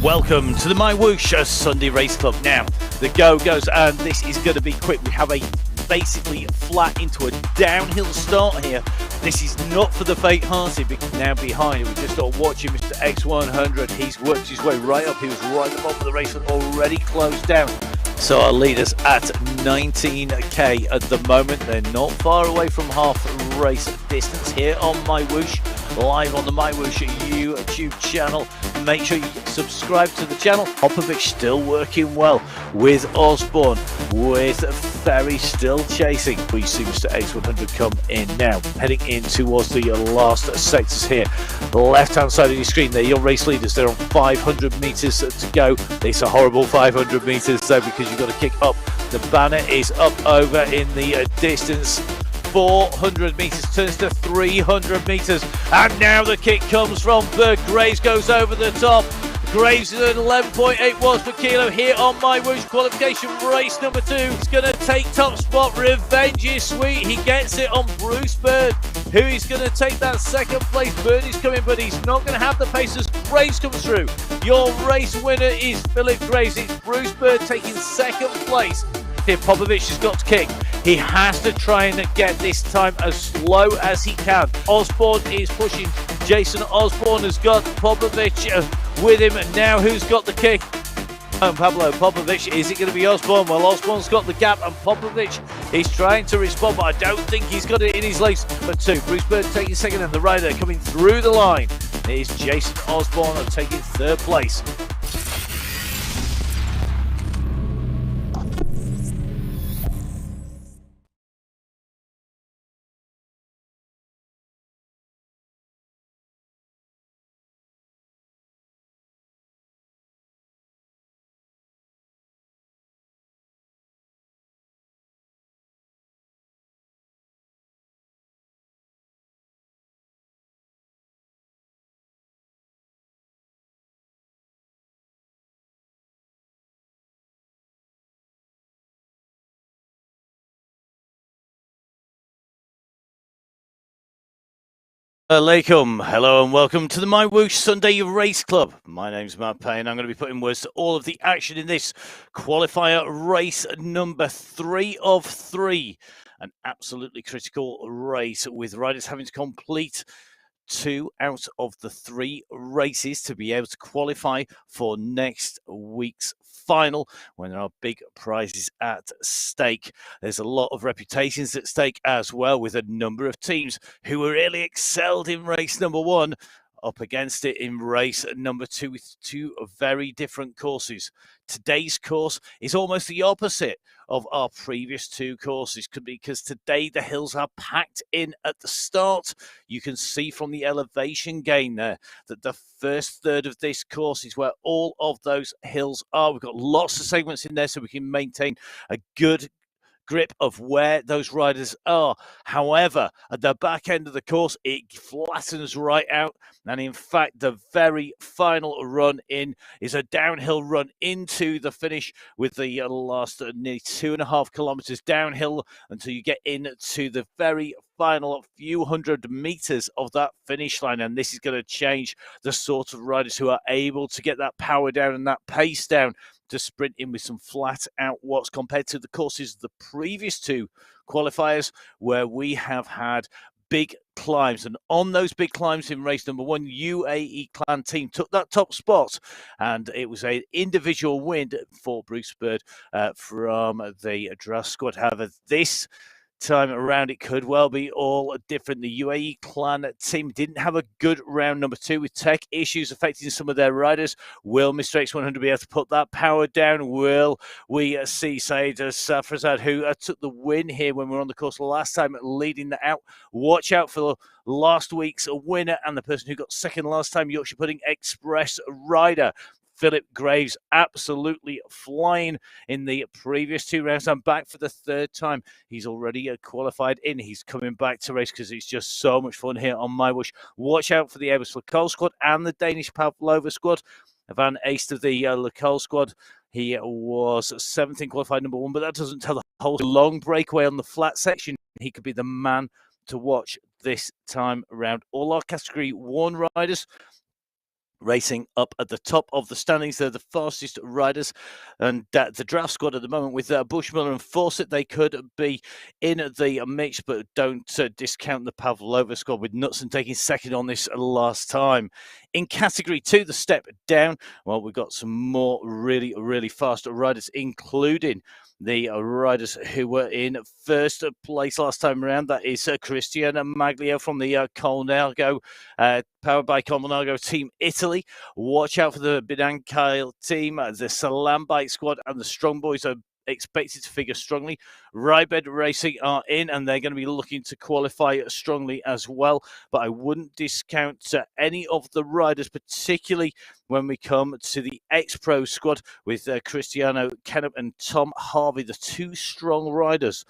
Welcome to the MyWhoosh Sunday Race Club. Now, the go goes, and this is going to be quick. We have a basically flat into a downhill start here. This is not for the faint-hearted. Now behind, we just started watching Mr. X100. He's worked his way right up. He was right at the bottom of the race and already closed down. So our leaders at 19k at the moment. They're not far away from half race distance here on MyWhoosh, live on the MyWhoosh YouTube channel. Make sure you subscribe to the channel. Popovich still working well with Osborne, with Ferry still chasing. We see Mr. X100 come in now, heading in towards the last sectors here. The left-hand side of your screen there, your race leaders. They're on 500 meters to go. It's a horrible 500 meters though, because you've got to kick up. The banner is up over in the distance. 400 meters turns to 300 meters, and now the kick comes from Berg. Graves goes over the top. Graves is at 11.8 watts per kilo here on MyWhoosh qualification race number 2. He's going to take top spot. Revenge is sweet. He gets it on Bruce Bird, who is going to take that second place. Bird is coming, but he's not going to have the pace as Graves comes through. Your race winner is Philip Graves. It's Bruce Bird taking second place. Here, Popovich has got to kick. He has to try and get this time as slow as he can. Osborne is pushing. Jason Osborne has got Popovich with him. And now who's got the kick? Pablo Popovich. Is it going to be Osborne? Well, Osborne's got the gap, and Popovich is trying to respond, but I don't think he's got it in his legs. But 2. Bruce Bird taking second, and the rider coming through the line is Jason Osborne taking third place. Alaikum, hello and welcome to the MyWhoosh Sunday Race Club. My name's Matt Payne. I'm going to be putting words to all of the action in this qualifier race number 3 of 3. An absolutely critical race with riders having to complete 2 out of the 3 races to be able to qualify for next week's final, when there are big prizes at stake. There's a lot of reputations at stake as well, with a number of teams who really excelled in race number 1 up against it in race number 2 with 2 very different courses. Today's course is almost the opposite of our previous 2 courses, because today the hills are packed in at the start. You can see from the elevation gain there that the first third of this course is where all of those hills are. We've got lots of segments in there so we can maintain a good grip of where those riders are. However, at the back end of the course, it flattens right out. And in fact, the very final run in is a downhill run into the finish, with the last nearly 2.5 kilometers downhill until you get into the very final few hundred meters of that finish line. And this is going to change the sort of riders who are able to get that power down and that pace down to sprint in with some flat out watts, compared to the courses of the previous 2 qualifiers, where we have had big climbs. And on those big climbs in race number 1, UAE Clan team took that top spot, and it was an individual win for Bruce Bird from the Dras squad. However, this time around, it could well be all different. The UAE Clan team didn't have a good round number 2, with tech issues affecting some of their riders. Will Mr. X100 be able to put that power down? Will we see Saeed Safrazad, who took the win here when we were on the course last time, leading that out? Watch out for last week's winner and the person who got second last time, Yorkshire Pudding Express rider Philip Graves, absolutely flying in the previous 2 rounds. I'm back for the 3rd time. He's already qualified in. He's coming back to race because it's just so much fun here on MyWhoosh. Watch out for the Ebers Lecole squad and the Danish Pavlova squad. Van Aist of the Lecole squad. He was 7th in qualified number 1, but that doesn't tell the whole long breakaway on the flat section. He could be the man to watch this time around. All our category 1 riders racing up at the top of the standings. They're the fastest riders, and the draft squad at the moment with Bushmiller and Fawcett, they could be in the mix, but don't discount the Pavlova squad with Knutson taking second on this last time. In category 2, the step down, well, we've got some more really fast riders, including the riders who were in first place last time around. That is Cristian Maglio from the Colnago, powered by Colnago Team Italy. Watch out for the Biancail team, the Salam Bike squad, and the Strong Boys are expected to figure strongly. Rybed Racing are in, and they're going to be looking to qualify strongly as well. But I wouldn't discount any of the riders, particularly when we come to the X-Pro squad with Cristiano Kennett and Tom Harvey, the two strong riders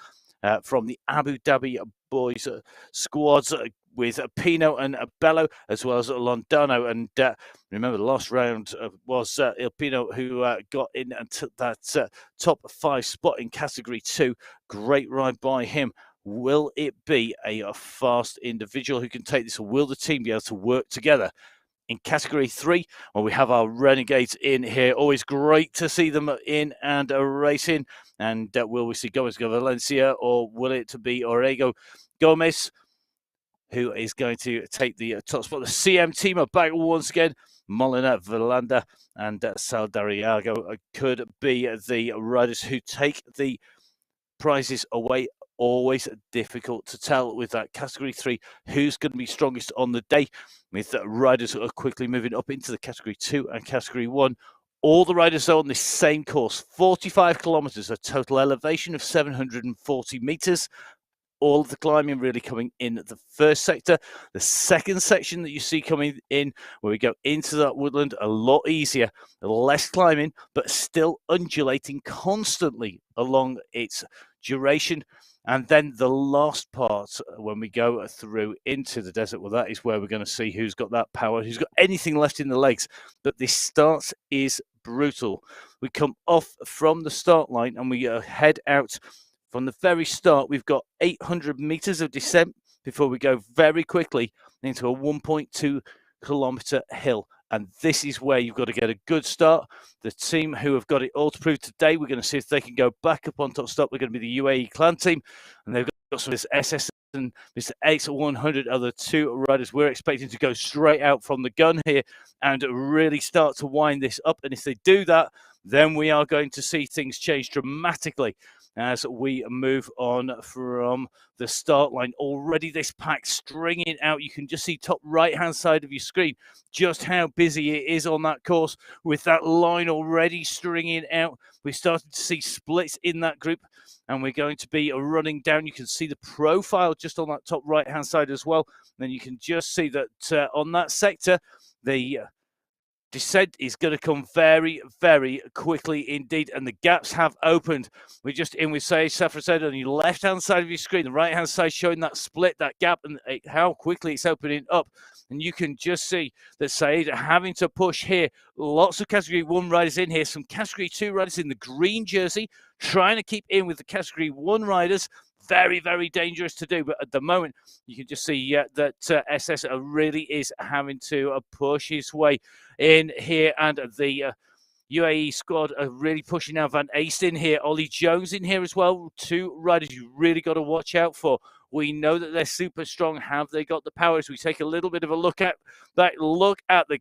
from the Abu Dhabi boys squads with Pino and Bello, as well as Londano. And remember, the last round was Il Pino who got in and took that top 5 spot in category 2. Great ride by him. Will it be a fast individual who can take this, or will the team be able to work together? In category 3, well, we have our Renegades in here. Always great to see them in and racing. And will we see Gomez Valencia, or will it be Orego Gomez who is going to take the top spot? The CM team are back once again. Molina, Valanda, and Saldariago could be the riders who take the prizes away. Always difficult to tell with that category 3 who's going to be strongest on the day, with riders who are quickly moving up into the category 2 and category 1. All the riders are on this same course, 45 kilometers, a total elevation of 740 meters. All of the climbing really coming in the first sector. The second section that you see coming in, where we go into that woodland, a lot easier, less climbing, but still undulating constantly along its duration. And then the last part, when we go through into the desert, well, that is where we're going to see who's got that power, who's got anything left in the legs. But this start is brutal. We come off from the start line and we head out. From the very start, we've got 800 meters of descent before we go very quickly into a 1.2 kilometer hill. And this is where you've got to get a good start. The team who have got it all to prove today, we're going to see if they can go back up on top stop. They're going to be the UAE clan team. And they've got some of this SS and Mr. X100 are the two riders we're expecting to go straight out from the gun here and really start to wind this up. And if they do that, then we are going to see things change dramatically as we move on from the start line. Already this pack stringing out. You can just see top right-hand side of your screen just how busy it is on that course with that line already stringing out. We're starting to see splits in that group, and we're going to be running down. You can see the profile just on that top right-hand side as well. Then you can just see that on that sector, the descent is going to come very, very quickly indeed, and the gaps have opened. We're just in with Saeed Safraseid on your left-hand side of your screen, the right-hand side showing that split, that gap, and how quickly it's opening up. And you can just see that Saeed are having to push here. Lots of Category 1 riders in here, some Category 2 riders in the green jersey, trying to keep in with the Category 1 riders. Very, very dangerous to do. But at the moment, you can just see that SS really is having to push his way in here. And the UAE squad are really pushing now. Van Aist in here. Ollie Jones in here as well. Two riders you really got to watch out for. We know that they're super strong. Have they got the powers? We take a little bit of a look at that. Look at the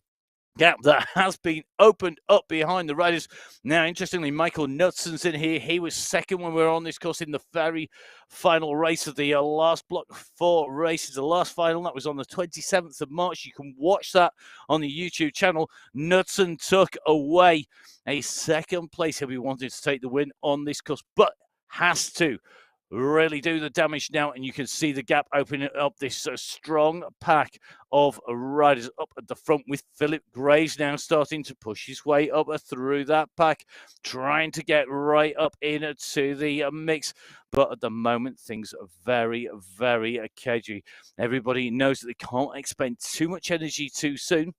gap that has been opened up behind the riders. Now, interestingly, Michael Knutson's in here. He was second when we were on this course in the very final race of the last block 4 races. The last final, that was on the 27th of March. You can watch that on the YouTube channel. Knutson took away a second place. He'll be wanting to take the win on this course, but has to really do the damage now, and you can see the gap opening up. This strong pack of riders up at the front, with Philip Graves now starting to push his way up through that pack, trying to get right up into the mix. But at the moment, things are very, very cagey. Everybody knows that they can't expend too much energy too soon.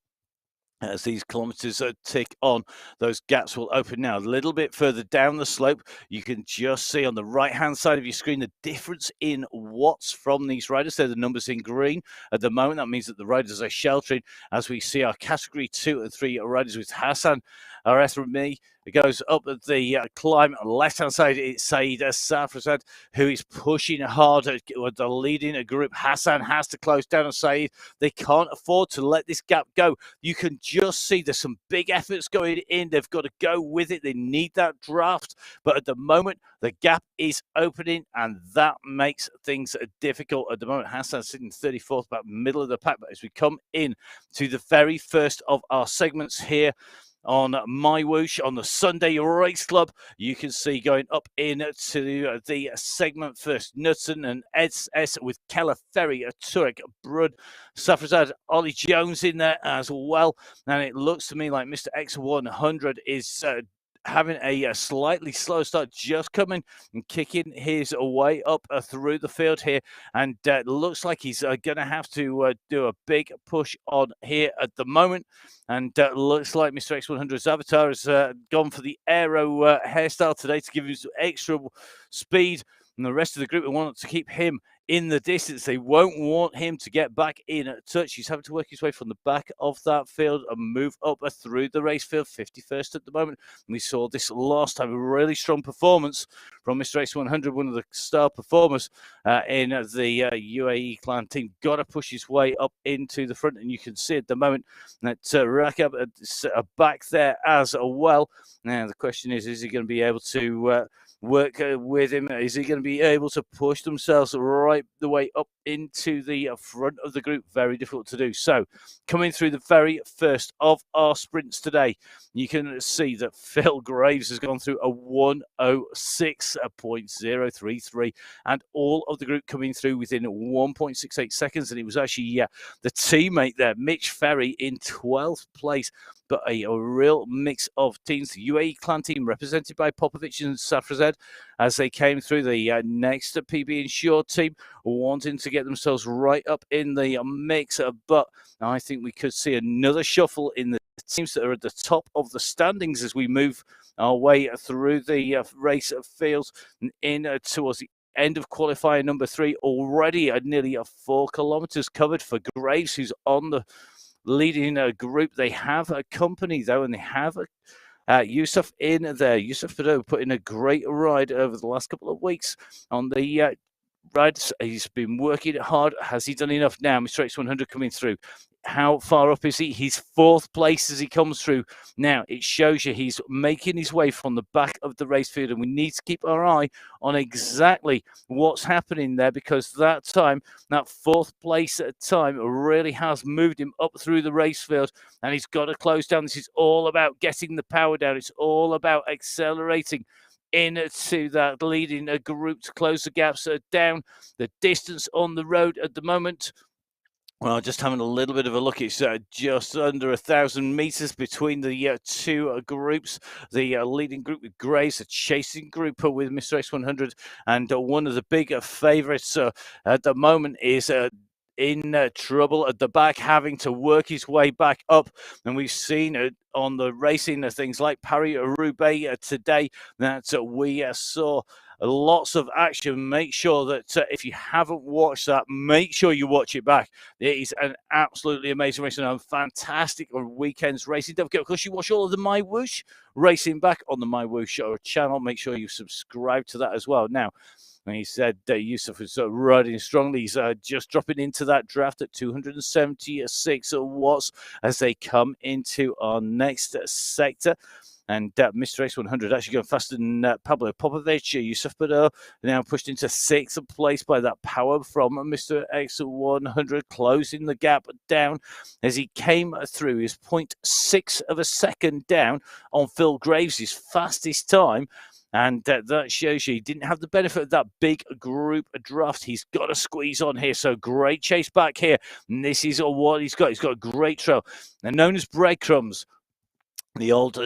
as these kilometers tick on. Those gaps will open now. A little bit further down the slope, you can just see on the right-hand side of your screen the difference in watts from these riders. They're the numbers in green at the moment. That means that the riders are sheltering as we see our Category 2 and 3 riders with Hassan Arethmi. It goes up at the climb on the left-hand side. It's Saeed Safrazad who is pushing hard with the leading group. Hassan has to close down on Saeed. They can't afford to let this gap go. You can just see there's some big efforts going in. They've got to go with it. They need that draft. But at the moment, the gap is opening, and that makes things difficult at the moment. Hassan sitting 34th, about middle of the pack. But as we come in to the very first of our segments here on MyWhoosh on the Sunday Race Club, you can see going up into the segment first, Knudsen and S with Keller, Ferry, Turek, Brud, Safrazad, Ollie Jones in there as well. And it looks to me like Mr. X100 is having a slightly slow start, just coming and kicking his way up through the field here, and looks like he's going to have to do a big push on here at the moment. And looks like Mr. X100's avatar has gone for the aero hairstyle today to give him some extra speed, and the rest of the group want to keep him in the distance. They won't want him to get back in touch. He's having to work his way from the back of that field and move up through the race field, 51st at the moment. And we saw this last time, a really strong performance from Mr. X100, one of the star performers in the UAE clan team. Got to push his way up into the front, and you can see at the moment that Rakab back there as well. Now the question is he going to be able to work with him? Is he going to be able to push themselves right the way up into the front of the group? Very difficult to do. So coming through the very first of our sprints today, you can see that Phil Graves has gone through a 1:06.033, and all of the group coming through within 1.68 seconds. And it was actually the teammate there, Mitch Ferry, in 12th place. But a real mix of teams. The UAE clan team represented by Popovic and Safrazad as they came through. The next PB Insure team wanting to get themselves right up in the mix. But I think we could see another shuffle in the teams that are at the top of the standings as we move our way through the race fields in towards the end of qualifier number 3. Already nearly 4 kilometers covered for Graves, who's on the leading a group. They have a company though, and they have Yusuf in there. Yusuf Fado put in a great ride over the last couple of weeks on the rides. He's been working hard. Has he done enough now? Mr. X100 coming through. How far up is he? He's 4th place as he comes through. Now, it shows you he's making his way from the back of the race field, and we need to keep our eye on exactly what's happening there, because that time, that 4th place time really has moved him up through the race field, and he's got to close down. This is all about getting the power down. It's all about accelerating into that leading group to close the gaps down. The distance on the road at the moment, well, just having a little bit of a look, it's just under 1,000 meters between the two groups. The leading group with Grace, a chasing group with Mr. X100, and one of the big favourites at the moment is in trouble at the back, having to work his way back up. And we've seen it on the racing things like Paris-Roubaix today that we saw lots of action. Make sure that if you haven't watched that, make sure you watch it back. It is an absolutely amazing race and a fantastic weekend's racing. Don't forget, of course, you watch all of the MyWhoosh racing back on the MyWhoosh channel. Make sure you subscribe to that as well. Now, and he said Yusuf is riding strongly. He's just dropping into that draft at 276 watts as they come into our next sector. And Mr. X100 actually going faster than Pablo Popovic. Yusuf Badr now pushed into 6th place by that power from Mr. X100, closing the gap down as he came through. His 0.6 of a second down on Phil Graves' fastest time. And that shows you he didn't have the benefit of that big group draft. He's got to squeeze on here. So great chase back here. And this is what he's got. He's got a great trail. They're known as breadcrumbs. The old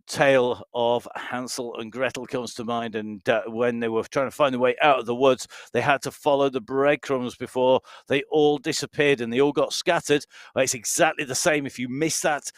tale of Hansel and Gretel comes to mind, and when they were trying to find their way out of the woods, they had to follow the breadcrumbs before they all disappeared and they all got scattered. Well, it's exactly the same. If you miss that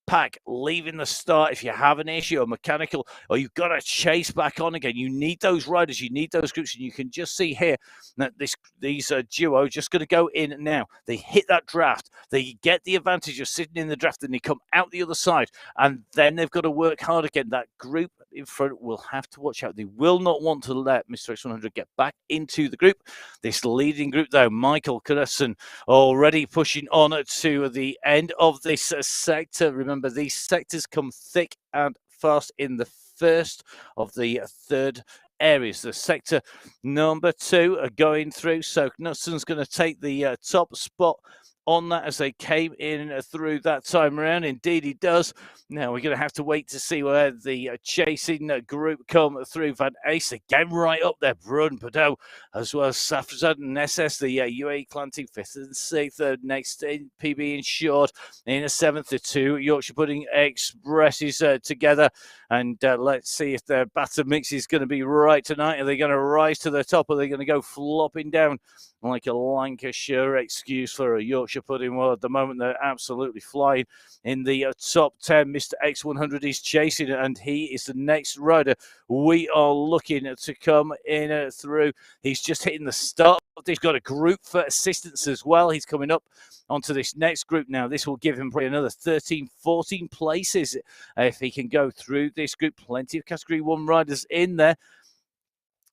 pack leaving the start, if you have an issue or mechanical, or you've got to chase back on again, you need those riders, you need those groups. And you can just see here that these duo just going to go in now. They hit that draft, they get the advantage of sitting in the draft, and they come out the other side, and then they've got to work hard again. That group in front will have to watch out. They will not want to let Mr. X100 get back into the group. This leading group, though, Michael Knudsen already pushing on to the end of this sector. Remember, these sectors come thick and fast in the first of the third areas. The sector number 2 are going through, so Knudsen's going to take the top spot on that as they came in through that time around. Indeed, he does. Now we're going to have to wait to see where the chasing group come through. Van Ace again right up there. Brun, Padot, as well as Safrazad and SS, the UAE clan team, 5th and 6th. Next in PB Insured in a 7th. The 2 Yorkshire Pudding Expresses together. And let's see if their batter mix is going to be right tonight. Are they going to rise to the top? Or are they going to go flopping down like a Lancashire excuse for a Yorkshire Pudding? Well, at the moment, they're absolutely flying in the top 10. Mr. X100 is chasing it, and he is the next rider we are looking to come in through. He's just hitting the start. He's got a group for assistance as well. He's coming up onto this next group now. This will give him probably another 13, 14 places if he can go through this group. Plenty of Category 1 riders in there.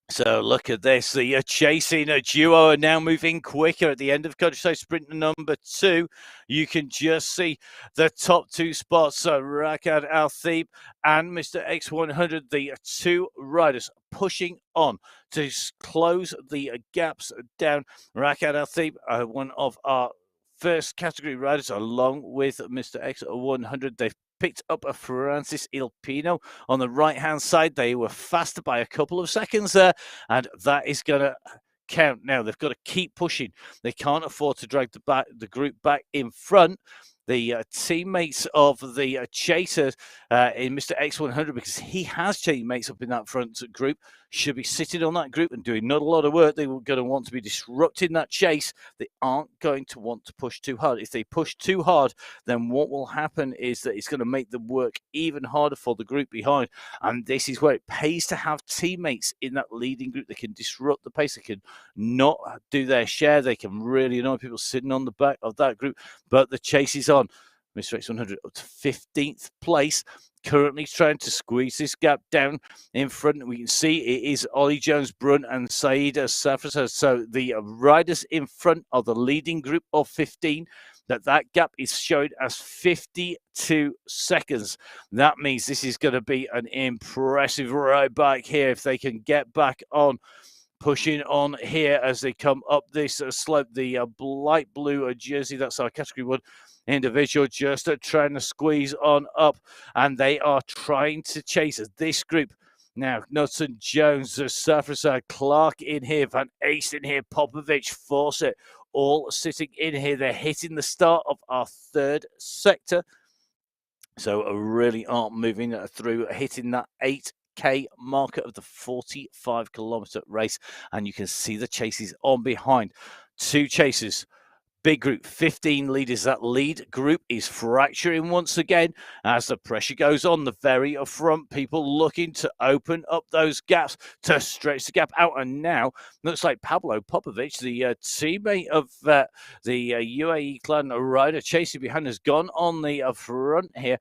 So look at this, the chasing duo are now moving quicker at the end of Countryside Sprint number 2. You can just see the top 2 spots, Rakad Al-Thib and Mr. X100, the 2 riders pushing on to close the gaps down. Rakad Al-Thib, one of our first category riders, along with Mr. X100. They've picked up a Francis Ilpino on the right-hand side. They were faster by a couple of seconds there, and that is going to count. Now, they've got to keep pushing. They can't afford to drag the group back in front. The teammates of the chaser in Mr. X100, because he has teammates up in that front group, should be sitting on that group and doing not a lot of work. They're going to want to be disrupting that chase. They aren't going to want to push too hard. If they push too hard, then what will happen is that it's going to make them work even harder for the group behind. And this is where it pays to have teammates in that leading group that can disrupt the pace. They can not do their share. They can really annoy people sitting on the back of that group. But the chase is on. Mr. X100 up to 15th place. Currently trying to squeeze this gap down in front. We can see it is Ollie Jones, Brun, and Saeed Safras. So the riders in front are the leading group of 15. That gap is showed as 52 seconds. That means this is going to be an impressive ride back here if they can get back on. Pushing on here as they come up this slope. The light blue jersey, that's our category 1 individual, just trying to squeeze on up, and they are trying to chase this group. Now, Knudsen, Jones, Safrasad, Clark in here, Van Ace in here, Popovic, Fawcett, all sitting in here. They're hitting the start of our 3rd sector. So really aren't moving through, hitting that 8K marker of the 45-kilometer race. And you can see the chases on behind. 2 chasers. Big group, 15 leaders. That lead group is fracturing once again as the pressure goes on. The very front, people looking to open up those gaps, to stretch the gap out. And now, looks like Pablo Popovic, the teammate of the UAE clan rider chasing behind, has gone on the front here.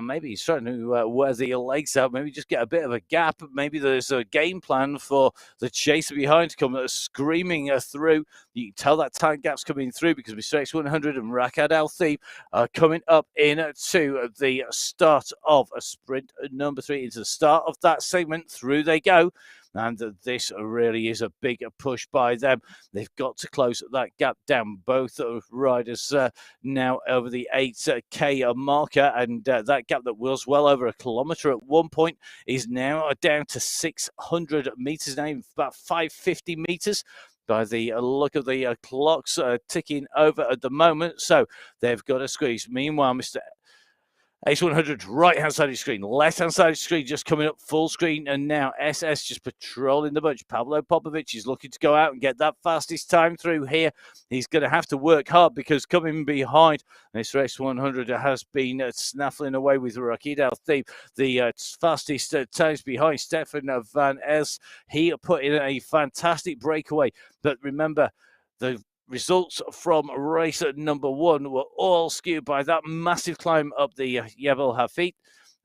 Maybe he's trying to wear the legs out, maybe just get a bit of a gap. Maybe there's a game plan for the chaser behind to come screaming through. You can tell that time gap's coming through because Mr. X100 and Rakad Al-Thib are coming up into the start of a sprint number 3, into the start of that segment. Through they go. And this really is a big push by them. They've got to close that gap down. Both riders now over the 8K marker. And that gap that was well over a kilometre at one point is now down to 600 metres, now about 550 metres. By the look of the clocks ticking over at the moment. So they've got to squeeze. Meanwhile, Mr. H100 right hand side of the screen, left hand side of the screen just coming up full screen, and now SS just patrolling the bunch. Pavlo Popovic is looking to go out and get that fastest time through here. He's going to have to work hard because coming behind this race 100 has been snaffling away with Rakid Al-Thib. The fastest times behind Stefan Van Es. He put in a fantastic breakaway, but remember the results from race number 1 were all skewed by that massive climb up the Jebel Hafid.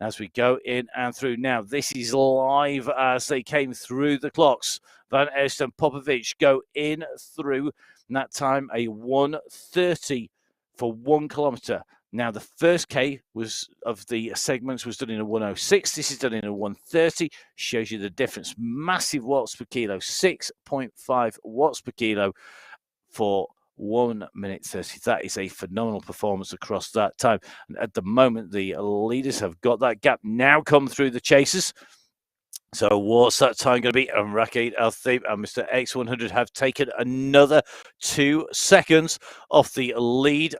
As we go in and through now, this is live as they came through the clocks. Van Est and Popovic go in through, and that time a 1:30 for 1 kilometre. Now, the first K was of the segments was done in a 1:06. This is done in a 1:30. Shows you the difference. Massive watts per kilo, 6.5 watts per kilo for 1 minute 30. That is a phenomenal performance across that time. And at the moment, the leaders have got that gap now come through the chasers. So what's that time going to be? And Rakid Al-Thib and Mr. X100 have taken another 2 seconds off the lead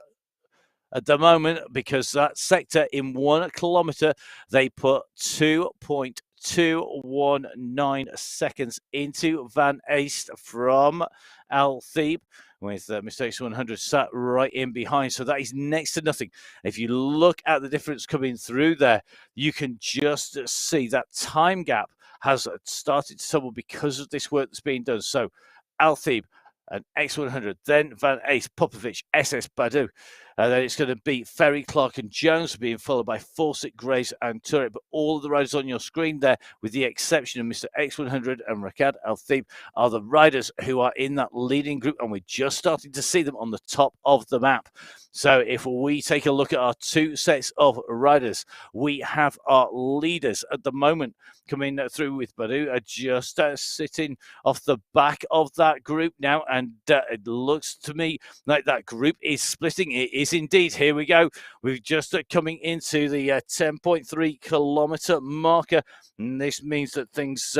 at the moment, because that sector in 1 kilometre, they put 2.219 seconds into Van Eest from Al-Thib, with Mr. X100 sat right in behind. So that is next to nothing. If you look at the difference coming through there, you can just see that time gap has started to tumble because of this work that's being done. So Al-Thib and X100, then Van Eest, Popovic, SS Badu. Then it's going to be Ferry, Clark and Jones, being followed by Fawcett, Graves and Turret. But all of the riders on your screen there, with the exception of Mr. X100 and Rakad Al-Thib, are the riders who are in that leading group, and we're just starting to see them on the top of the map. So if we take a look at our 2 sets of riders, we have our leaders at the moment coming through with Badu just sitting off the back of that group now, and it looks to me like that group is splitting. It is indeed. Here we go. We're just coming into the 10.3 kilometre marker, and this means that things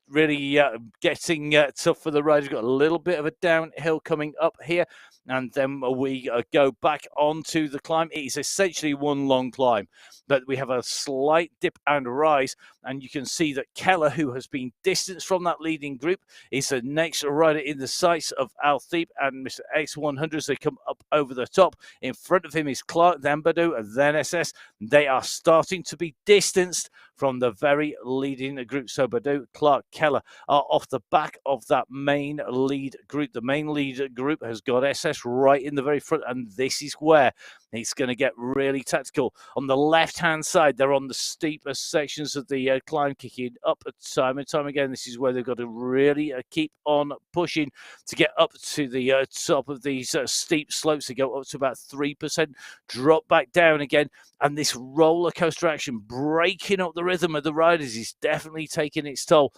really getting tough for the riders. We've got a little bit of a downhill coming up here, and then we go back onto the climb. It is essentially one long climb, but we have a slight dip and rise, and you can see that Keller, who has been distanced from that leading group, is the next rider in the sights of Al-Thib and Mr. X100 as they come up over the top. In front of him is Clark, then Badu, and then SS. They are starting to be distanced from the very leading group. So Badu, Clark, Keller are off the back of that main lead group. The main lead group has got SS right in the very front, and this is where it's going to get really tactical. On the left-hand side, they're on the steeper sections of the climb, kicking up time and time again. This is where they've got to really keep on pushing to get up to the top of these steep slopes. They go up to about 3%, drop back down again, and this roller coaster action, breaking up the rhythm of the riders, is definitely taking its toll.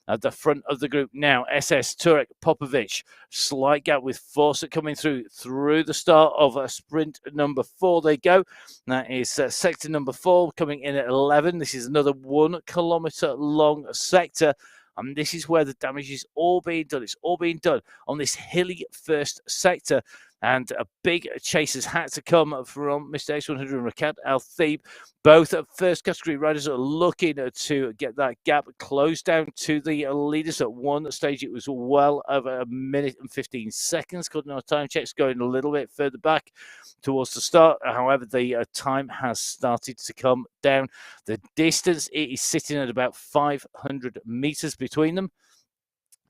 At the front of the group now, SS, Turek, Popovic, slight gap with Fawcett coming through the start of sprint number 4 they go. That is sector number 4 coming in at 11. This is another 1 kilometre long sector, and this is where the damage is all being done. It's all being done on this hilly first sector, and a big chase has had to come from Mr. X100 and Rakad Al-Thib. Both first category riders are looking to get that gap closed down to the leaders. At one stage, it was well over 1 minute and 15 seconds. According to our time checks, going a little bit further back towards the start. However, the time has started to come down. The distance, it is sitting at about 500 meters between them.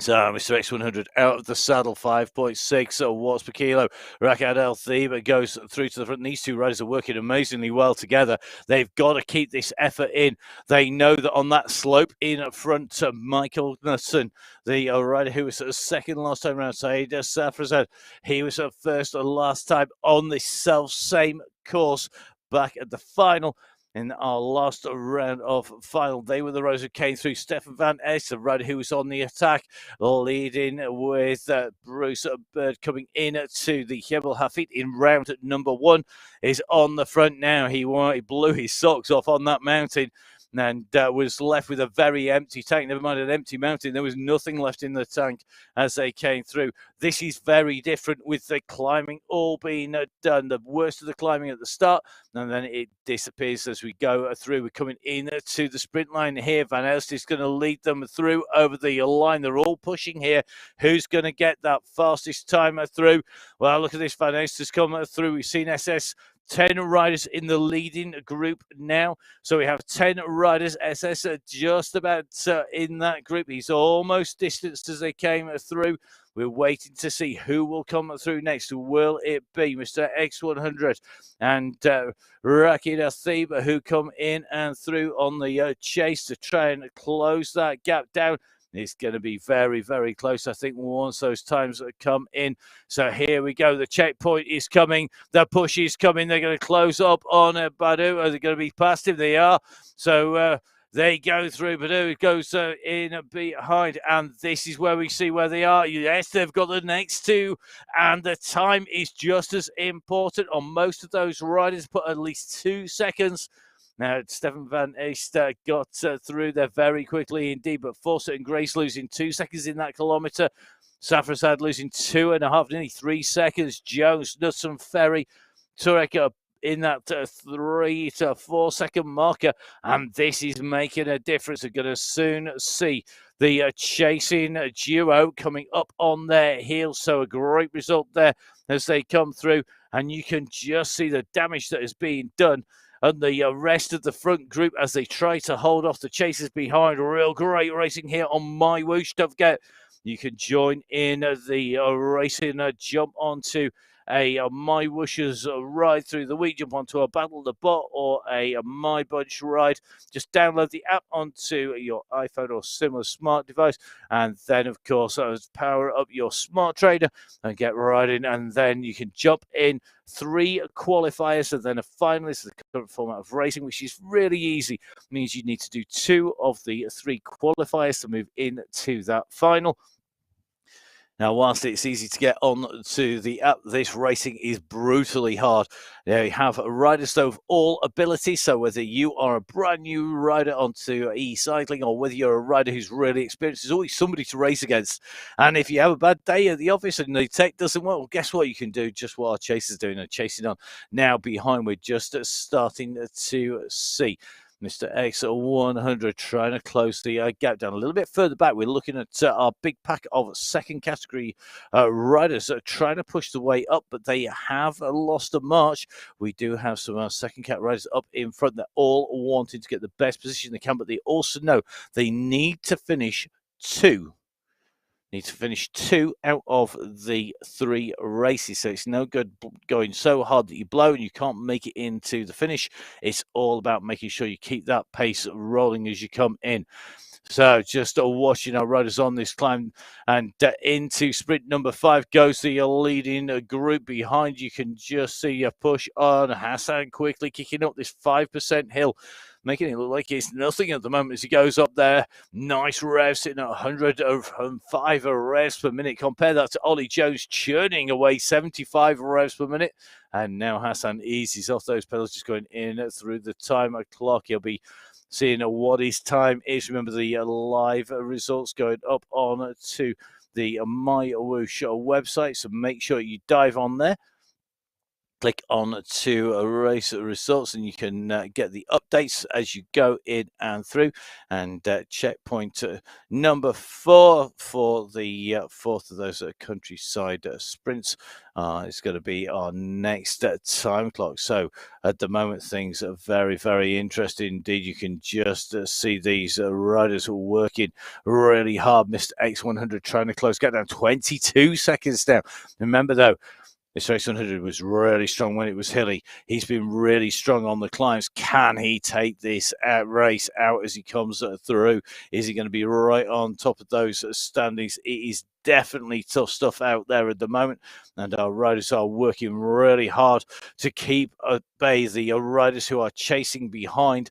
So Mr. X100 out of the saddle, 5.6 watts per kilo. Rakad Al-Thib goes through to the front. These two riders are working amazingly well together. They've got to keep this effort in. They know that on that slope in front, Michael Nussen, the rider who was second last time around, Saeed Safrazad, he was first last time on this self-same course back at the final. In our last round of final, they were the riders who came through. Stefan Van Es, the rider who was on the attack, leading with Bruce Bird coming in to the Jebel Hafid in round number 1, is on the front now. He blew his socks off on that mountain. and was left with a very empty tank. Never mind an empty mountain, there was nothing left in the tank as they came through. This is very different with the climbing all being done. The worst of the climbing at the start, and then it disappears as we go through. We're coming in to the sprint line here. Van Elst is going to lead them through over the line. They're all pushing here. Who's going to get that fastest timer through? Well, look at this. Van Elst has come through. We've seen SS 10 riders in the leading group now. So we have 10 riders. SS just about in that group. He's almost distanced as they came through. We're waiting to see who will come through next. Will it be Mr. X100 and Rakid Athiba who come in and through on the chase to try and close that gap down? It's going to be very, very close, I think, once those times come in. So here we go. The checkpoint is coming. The push is coming. They're going to close up on Badu. Are they going to be past him? They are. So they go through. Badu goes in behind. And this is where we see where they are. Yes, they've got the next two. And the time is just as important on most of those riders. Put at least 2 seconds. Now, Stefan Van Eest got through there very quickly indeed, but Fawcett and Grace losing 2 seconds in that kilometre. Safrasad losing 2.5, nearly 3 seconds. Jones, Knudsen, Ferry, Turek in that 3 to 4 second marker, and this is making a difference. We're going to soon see the chasing duo coming up on their heels, so a great result there as they come through, and you can just see the damage that is being done and the rest of the front group as they try to hold off the chasers behind. Real great racing here on MyWhoosh. Don't forget, you can join in the racing, jump onto a MyWhoosh's ride through the week, jump onto a Battle the Bot or a MyBunch ride. Just download the app onto your iPhone or similar smart device, and then, of course, power up your smart trader and get riding, and then you can jump in 3 qualifiers and then a finalist. The current format of racing, which is really easy, it means you need to do 2 of the 3 qualifiers to move into that final. Now, whilst it's easy to get on to the app, this racing is brutally hard. Now, you have riders of all abilities, so whether you are a brand new rider onto e-cycling or whether you're a rider who's really experienced, there's always somebody to race against. And if you have a bad day at the office and the tech doesn't work, well, guess what you can do? Just what our chasers doing, and chasing on. Now behind, we're just starting to see Mr. X100 trying to close the gap down a little bit further back. We're looking at our big pack of second category riders trying to push the way up, but they have lost a march. We do have some second cat riders up in front. They're all wanting to get the best position they can, but they also know they need to finish 2. Need to finish 2 out of the 3 races. So it's no good going so hard that you blow and you can't make it into the finish. It's all about making sure you keep that pace rolling as you come in. So just watching our riders on this climb, and into sprint number 5 goes the leading group. Behind, you can just see a push on Hassan quickly kicking up this 5% hill, making it look like it's nothing at the moment as he goes up there. Nice revs, sitting at 105 revs per minute. Compare that to Ollie Jones churning away 75 revs per minute. And now Hassan eases off those pedals, just going in through the timer clock. He'll be seeing what his time is. Remember, the live results going up on to the MyWhoosh website, so make sure you dive on there. Click on to race results, and you can get the updates as you go in and through. And checkpoint number 4 for the 4th of those countryside sprints is going to be our next time clock. So at the moment, things are very, very interesting indeed. You can just see these riders working really hard. Mr. X100 trying to close, get down 22 seconds now. Remember, though, this race 100 was really strong when it was hilly. He's been really strong on the climbs. Can he take this race out as he comes through? Is he going to be right on top of those standings? It is definitely tough stuff out there at the moment, and our riders are working really hard to keep at bay the riders who are chasing behind.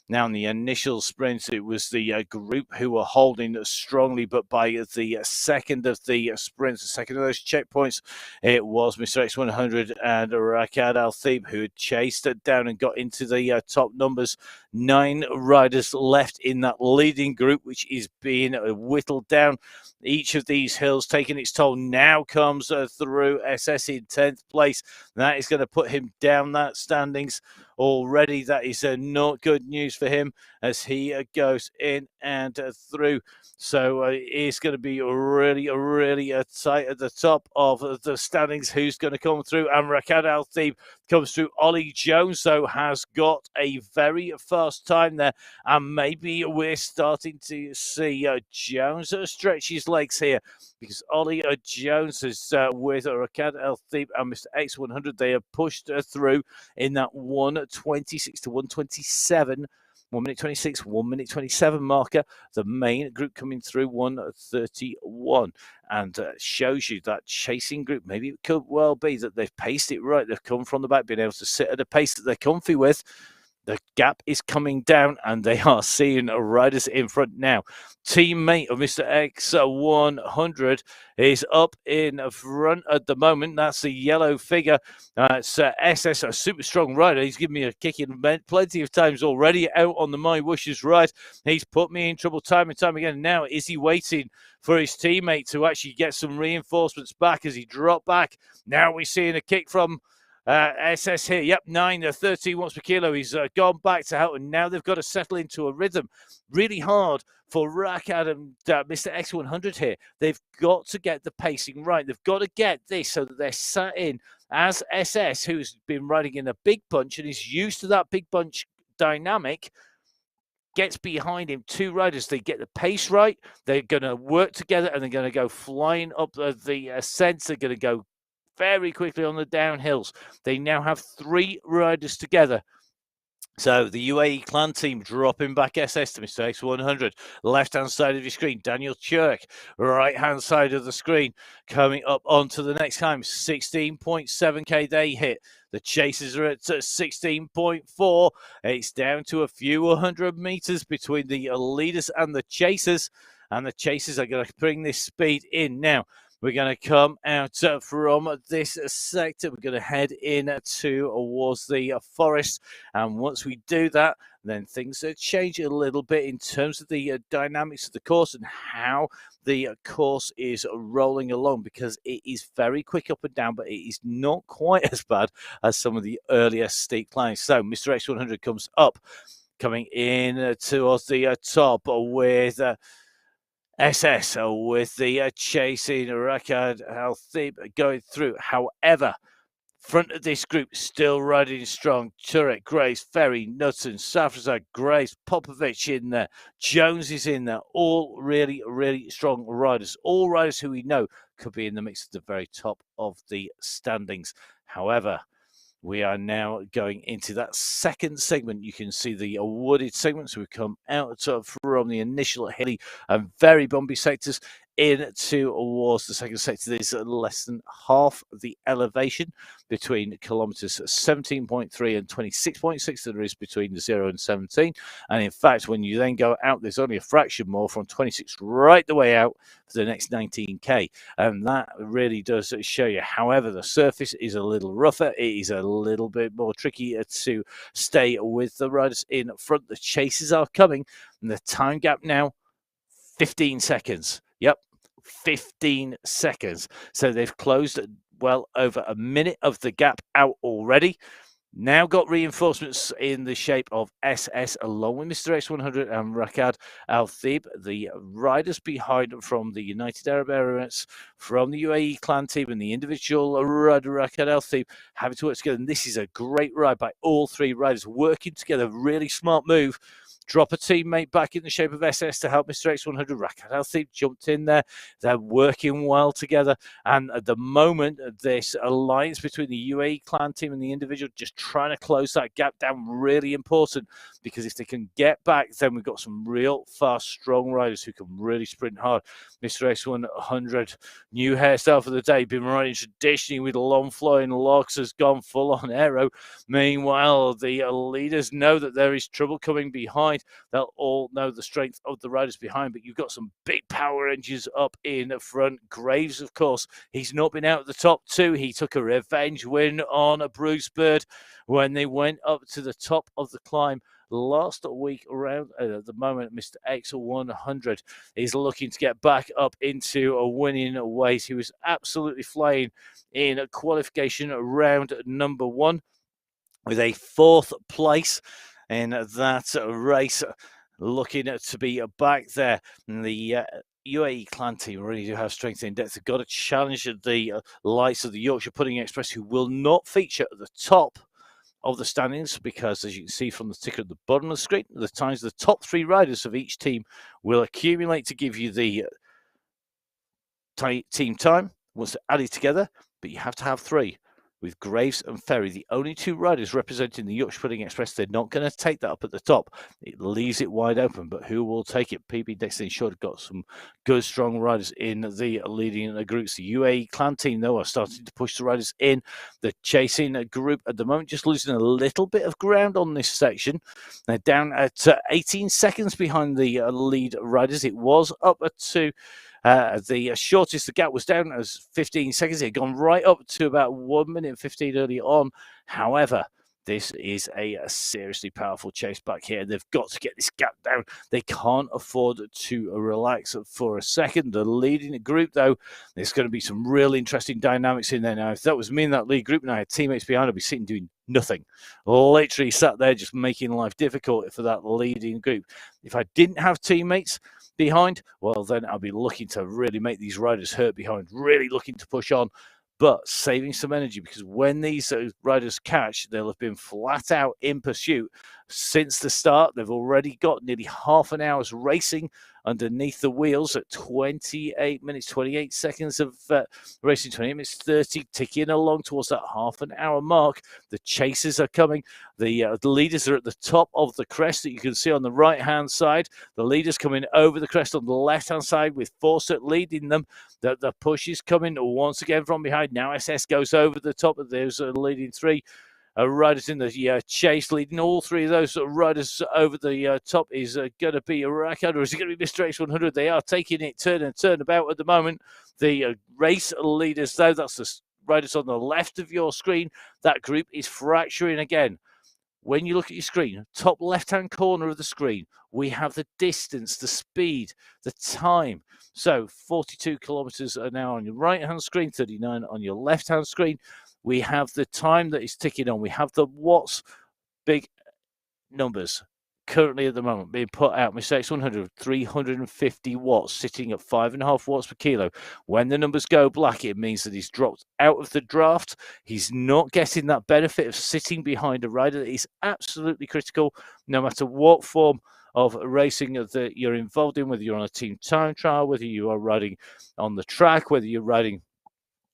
Now, in the initial sprint, it was the group who were holding strongly, but by the second of the sprints, the second of those checkpoints, it was Mr. X100 and Rakad Al-Thib who had chased it down and got into the top numbers. 9 riders left in that leading group, which is being whittled down. Each of these hills taking its toll. Now comes through SS in 10th place. That is going to put him down that standings already. That is not good news for him as he goes in and through. So it's going to be really tight at the top of the standings. Who's going to come through? And Rakad Al-Thib comes through. Ollie Jones, though, has got a very fast time there. And maybe we're starting to see Jones stretch his legs here, because Ollie Jones is with Rakad Al-Thib and Mr. X100. They have pushed through in that 1:26 to 1:27. 1 minute 26, 1 minute 27 marker. The main group coming through 1:31, and shows you that chasing group. Maybe it could well be that they've paced it right. They've come from the back, being able to sit at a pace that they're comfy with. The gap is coming down, and they are seeing riders in front now. Teammate of Mr. X100 is up in front at the moment. That's the yellow figure. It's SS, a super strong rider. He's given me a kick in plenty of times already out on the MyWhoosh's ride. He's put me in trouble time and time again. Now, is he waiting for his teammate to actually get some reinforcements back as he dropped back? Now we're seeing a kick from SS here. Yep, 9.13 watts per kilo. He's gone back to help, and now they've got to settle into a rhythm. Really hard for Rakad and Mr. X100 here. They've got to get the pacing right. They've got to get this so that they're sat in as SS, who's been riding in a big bunch and is used to that big bunch dynamic, gets behind him. 2 riders, they get the pace right. They're going to work together, and they're going to go flying up the ascents. They're going to go very quickly on the downhills. They now have 3 riders together. So the UAE clan team dropping back SS to Mr. X100. Left-hand side of your screen, Daniel Churk. Right-hand side of the screen, coming up onto the next time. 16.7k they hit. The chasers are at 16.4. It's down to a few 100 meters between the leaders and the chasers. And the chasers are going to bring this speed in. Now, we're going to come out from this sector. We're going to head in towards the forest. And once we do that, then things change a little bit in terms of the dynamics of the course and how the course is rolling along, because it is very quick up and down, but it is not quite as bad as some of the earlier steep climbs. So Mr. X100 comes up, coming in towards the top with SS with the chasing Rakad Al-Thib going through. However, front of this group still riding strong. Turek, Grace, Ferry, Knudsen, Safrazad, Grace, Popovic in there. Jones is in there. All really strong riders. All riders who we know could be in the mix at the very top of the standings. However, we are now going into that second segment. You can see the wooded segment. So we come out from the initial hilly and very bumpy sectors in towards the second sector. There's less than half the elevation between kilometers 17.3 and 26.6 that there is between 0 and 17. And in fact, when you then go out, there's only a fraction more from 26 right the way out for the next 19k. And that really does show you. However, the surface is a little rougher. It is a little bit more tricky to stay with the riders in front. The chasers are coming, and the time gap now, 15 seconds. Yep, 15 seconds. So they've closed well over a minute of the gap out already. Now got reinforcements in the shape of SS along with Mr. X100 and Rakad Al-Thib. The riders behind from the United Arab Emirates, from the UAE clan team, and the individual rider Rakad Al-Thib having to work together. And this is a great ride by all 3 riders working together. Really smart move. Drop a teammate back in the shape of SS to help Mr. X100. Rakad Al-Thib jumped in there. They're working well together. And at the moment, this alliance between the UAE clan team and the individual just trying to close that gap down, really important because if they can get back, then we've got some real fast, strong riders who can really sprint hard. Mr. X100, new hairstyle for the day, been riding traditionally with long flowing locks, has gone full on aero. Meanwhile, the leaders know that there is trouble coming behind. They'll all know the strength of the riders behind, but you've got some big power engines up in front. Graves, of course, he's not been out of the top two. He took a revenge win on a Bruce Bird when they went up to the top of the climb last week around. At the moment, Mr. X100 is looking to get back up into a winning ways. He was absolutely flying in qualification round number 1 with a 4th place in that race, looking to be back there. The UAE clan team really do have strength in depth. They've got to challenge the likes of the Yorkshire Pudding Express, who will not feature at the top of the standings, because as you can see from the ticker at the bottom of the screen, the times the top 3 riders of each team will accumulate to give you the team time once they're added together, but you have to have 3. With Graves and Ferry, the only 2 riders representing the Yorkshire Pudding Express, they're not going to take that up at the top. It leaves it wide open, but who will take it? PB Dexter Short have got some good, strong riders in the leading groups. The UAE clan team, though, are starting to push the riders in. The chasing group at the moment just losing a little bit of ground on this section. They're down at 18 seconds behind the lead riders. It was up to the shortest the gap was down as 15 seconds. It had gone right up to about 1 minute 15 early on. However, this is a seriously powerful chase back here. They've got to get this gap down. They can't afford to relax for a second. The leading group, though, there's going to be some real interesting dynamics in there now. If that was me in that lead group and I had teammates behind, I'd be sitting doing nothing. Literally sat there just making life difficult for that leading group. If I didn't have teammates behind, well, then I'll be looking to really make these riders hurt behind, really looking to push on, but saving some energy, because when these riders catch, they'll have been flat out in pursuit since the start. They've already got nearly half an hour's racing underneath the wheels at 28 minutes, 28 seconds of racing, 28 minutes 30, ticking along towards that half an hour mark. The chasers are coming. The leaders are at the top of the crest that you can see on the right-hand side. The leaders coming over the crest on the left-hand side with Fawcett leading them. The push is coming once again from behind. Now SS goes over the top of those leading 3 riders in the chase, leading all 3 of those riders over the top is going to be Rackard, or is it going to be Mr. X100? They are taking it turn and turn about at the moment. The race leaders, though, that's the riders on the left of your screen. That group is fracturing again. When you look at your screen, top left-hand corner of the screen, we have the distance, the speed, the time. So 42 kilometers are now on your right-hand screen, 39 on your left-hand screen. We have the time that is ticking on. We have the watts, big numbers currently at the moment being put out. Mr. X100, 350 watts, sitting at 5.5 watts per kilo. When the numbers go black, it means that he's dropped out of the draft. He's not getting that benefit of sitting behind a rider. That is absolutely critical, no matter what form of racing that you're involved in, whether you're on a team time trial, whether you are riding on the track, whether you're riding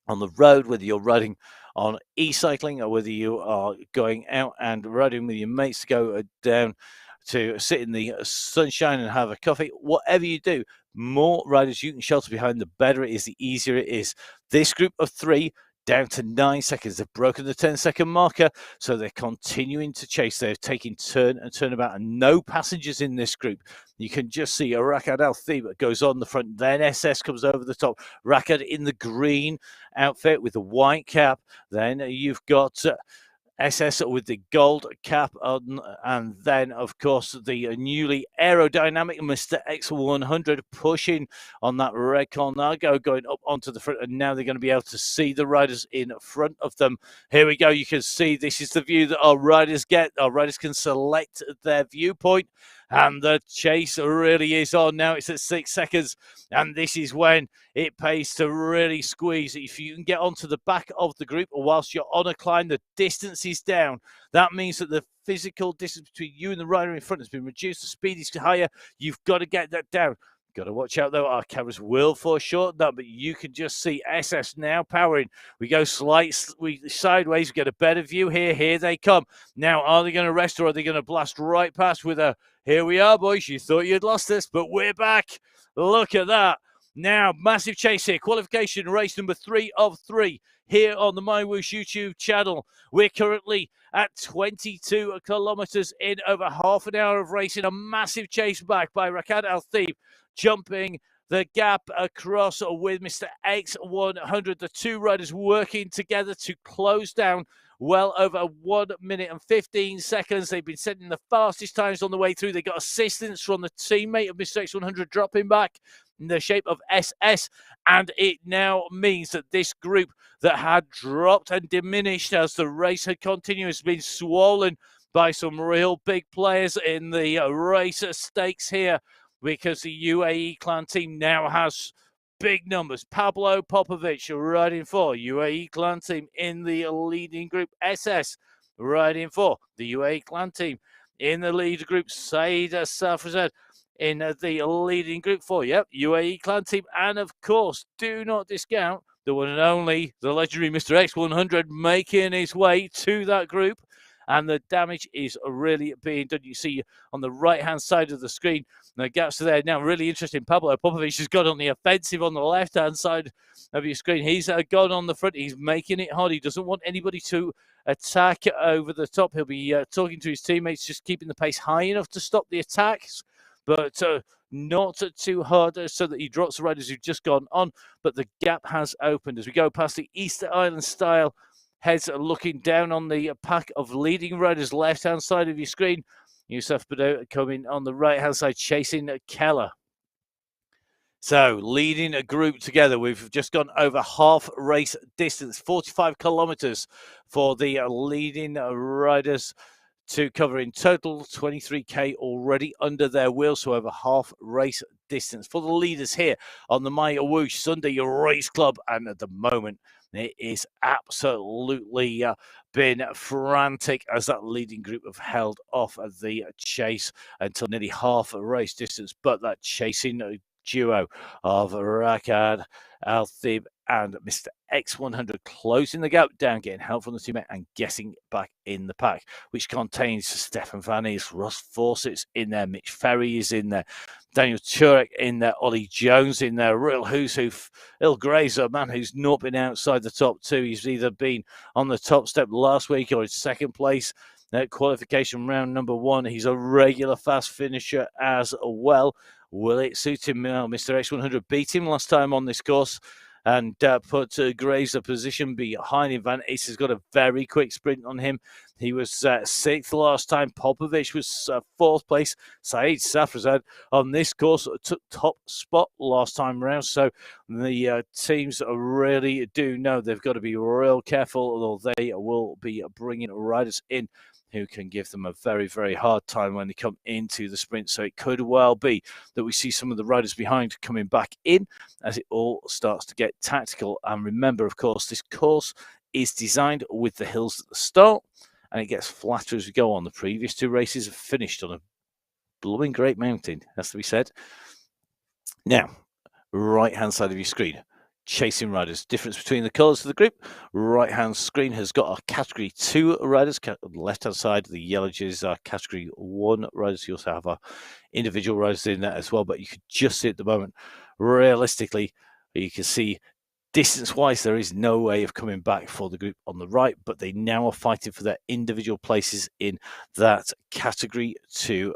on the road, whether you're riding on e-cycling, or whether you are going out and riding with your mates to go down to sit in the sunshine and have a coffee. Whatever you do, more riders you can shelter behind, the better it is, the easier it is. This group of 3 down to 9 seconds. They've broken the 10-second marker, so they're continuing to chase. They're taking turn and turnabout, and no passengers in this group. You can just see Rakad Al-Thiba goes on the front, then SS comes over the top. Rakad in the green outfit with the white cap. Then you've got SS with the gold cap on, and then, of course, the newly aerodynamic Mr. X100 pushing on that red Colnago, going up onto the front, and now they're going to be able to see the riders in front of them. Here we go. You can see this is the view that our riders get. Our riders can select their viewpoint, and the chase really is on now. It's at 6 seconds, and this is when it pays to really squeeze. If you can get onto the back of the group, or whilst you're on a climb, the distance is down. That means that the physical distance between you and the rider in front has been reduced. The speed is higher. You've got to get that down. Got to watch out, though. Our cameras will foreshorten that, but you can just see SS now powering. We go sideways. We get a better view here. Here they come. Now, are they going to rest or are they going to blast right past with a, here we are, boys. You thought you'd lost this, but we're back. Look at that. Now, massive chase here. Qualification race number 3 of 3 here on the MyWhoosh YouTube channel. We're currently at 22 kilometers in, over half an hour of racing. A massive chase back by Rakad Al-Thib, jumping the gap across with Mr. X100. The two riders working together to close down well over 1 minute and 15 seconds. They've been setting the fastest times on the way through. They got assistance from the teammate of Mr. X100 dropping back in the shape of SS, and it now means that this group that had dropped and diminished as the race had continued has been swollen by some real big players in the race stakes here, because the UAE clan team now has big numbers. Pablo Popovic riding for UAE clan team in the leading group. SS riding for the UAE clan team in the lead group. Said Safrazad in the leading group for UAE clan team. And of course, do not discount the one and only, the legendary Mr. X100 making his way to that group. And the damage is really being done. You see on the right-hand side of the screen, the gaps are there. Now, really interesting, Pablo Popovic has got on the offensive on the left-hand side of your screen. He's gone on the front. He's making it hard. He doesn't want anybody to attack over the top. He'll be talking to his teammates, just keeping the pace high enough to stop the attacks, but not too hard so that he drops the riders who've just gone on. But the gap has opened as we go past the Easter Island style heads, looking down on the pack of leading riders, left-hand side of your screen. Youssef Badou coming on the right-hand side, chasing Keller. So, leading a group together, we've just gone over half race distance, 45 kilometers for the leading riders to cover. In total, 23k already under their wheels, so over half race distance for the leaders here on the MyWhoosh Sunday Race Club. And at the moment, it is absolutely been frantic as that leading group have held off the chase until nearly half a race distance. But that chasing duo of Rakad Al-Thib and Mr. X100 closing the gap down, getting help from the teammate and getting back in the pack, which contains Stefan Van Is, Ross Fawcett's in there, Mitch Ferry is in there, Daniel Turek in there, Ollie Jones in there, real who's who. Il Gray's a man who's not been outside the top two. He's either been on the top step last week or in second place at qualification round number 1. He's a regular fast finisher as well. Will it suit him? Mr. X100 beat him last time on this course and put Graves a position behind him. Van Ace has got a very quick sprint on him. He was 6th last time. Popovic was 4th place. Said Safrazad on this course took top spot last time around. So the teams really do know they've got to be real careful, or they will be bringing riders in who can give them a very, very hard time when they come into the sprint. So it could well be that we see some of the riders behind coming back in as it all starts to get tactical. And remember, of course, this course is designed with the hills at the start, and it gets flatter as we go on. The previous 2 races have finished on a blooming great mountain, has to be said. Now, right-hand side of your screen, chasing riders. Difference between the colours of the group. Right-hand screen has got our category 2 riders. Left-hand side, the yellow jerseys are category 1 riders. You also have our individual riders in there as well, but you could just see at the moment, realistically, you can see distance-wise, there is no way of coming back for the group on the right, but they now are fighting for their individual places in that category 2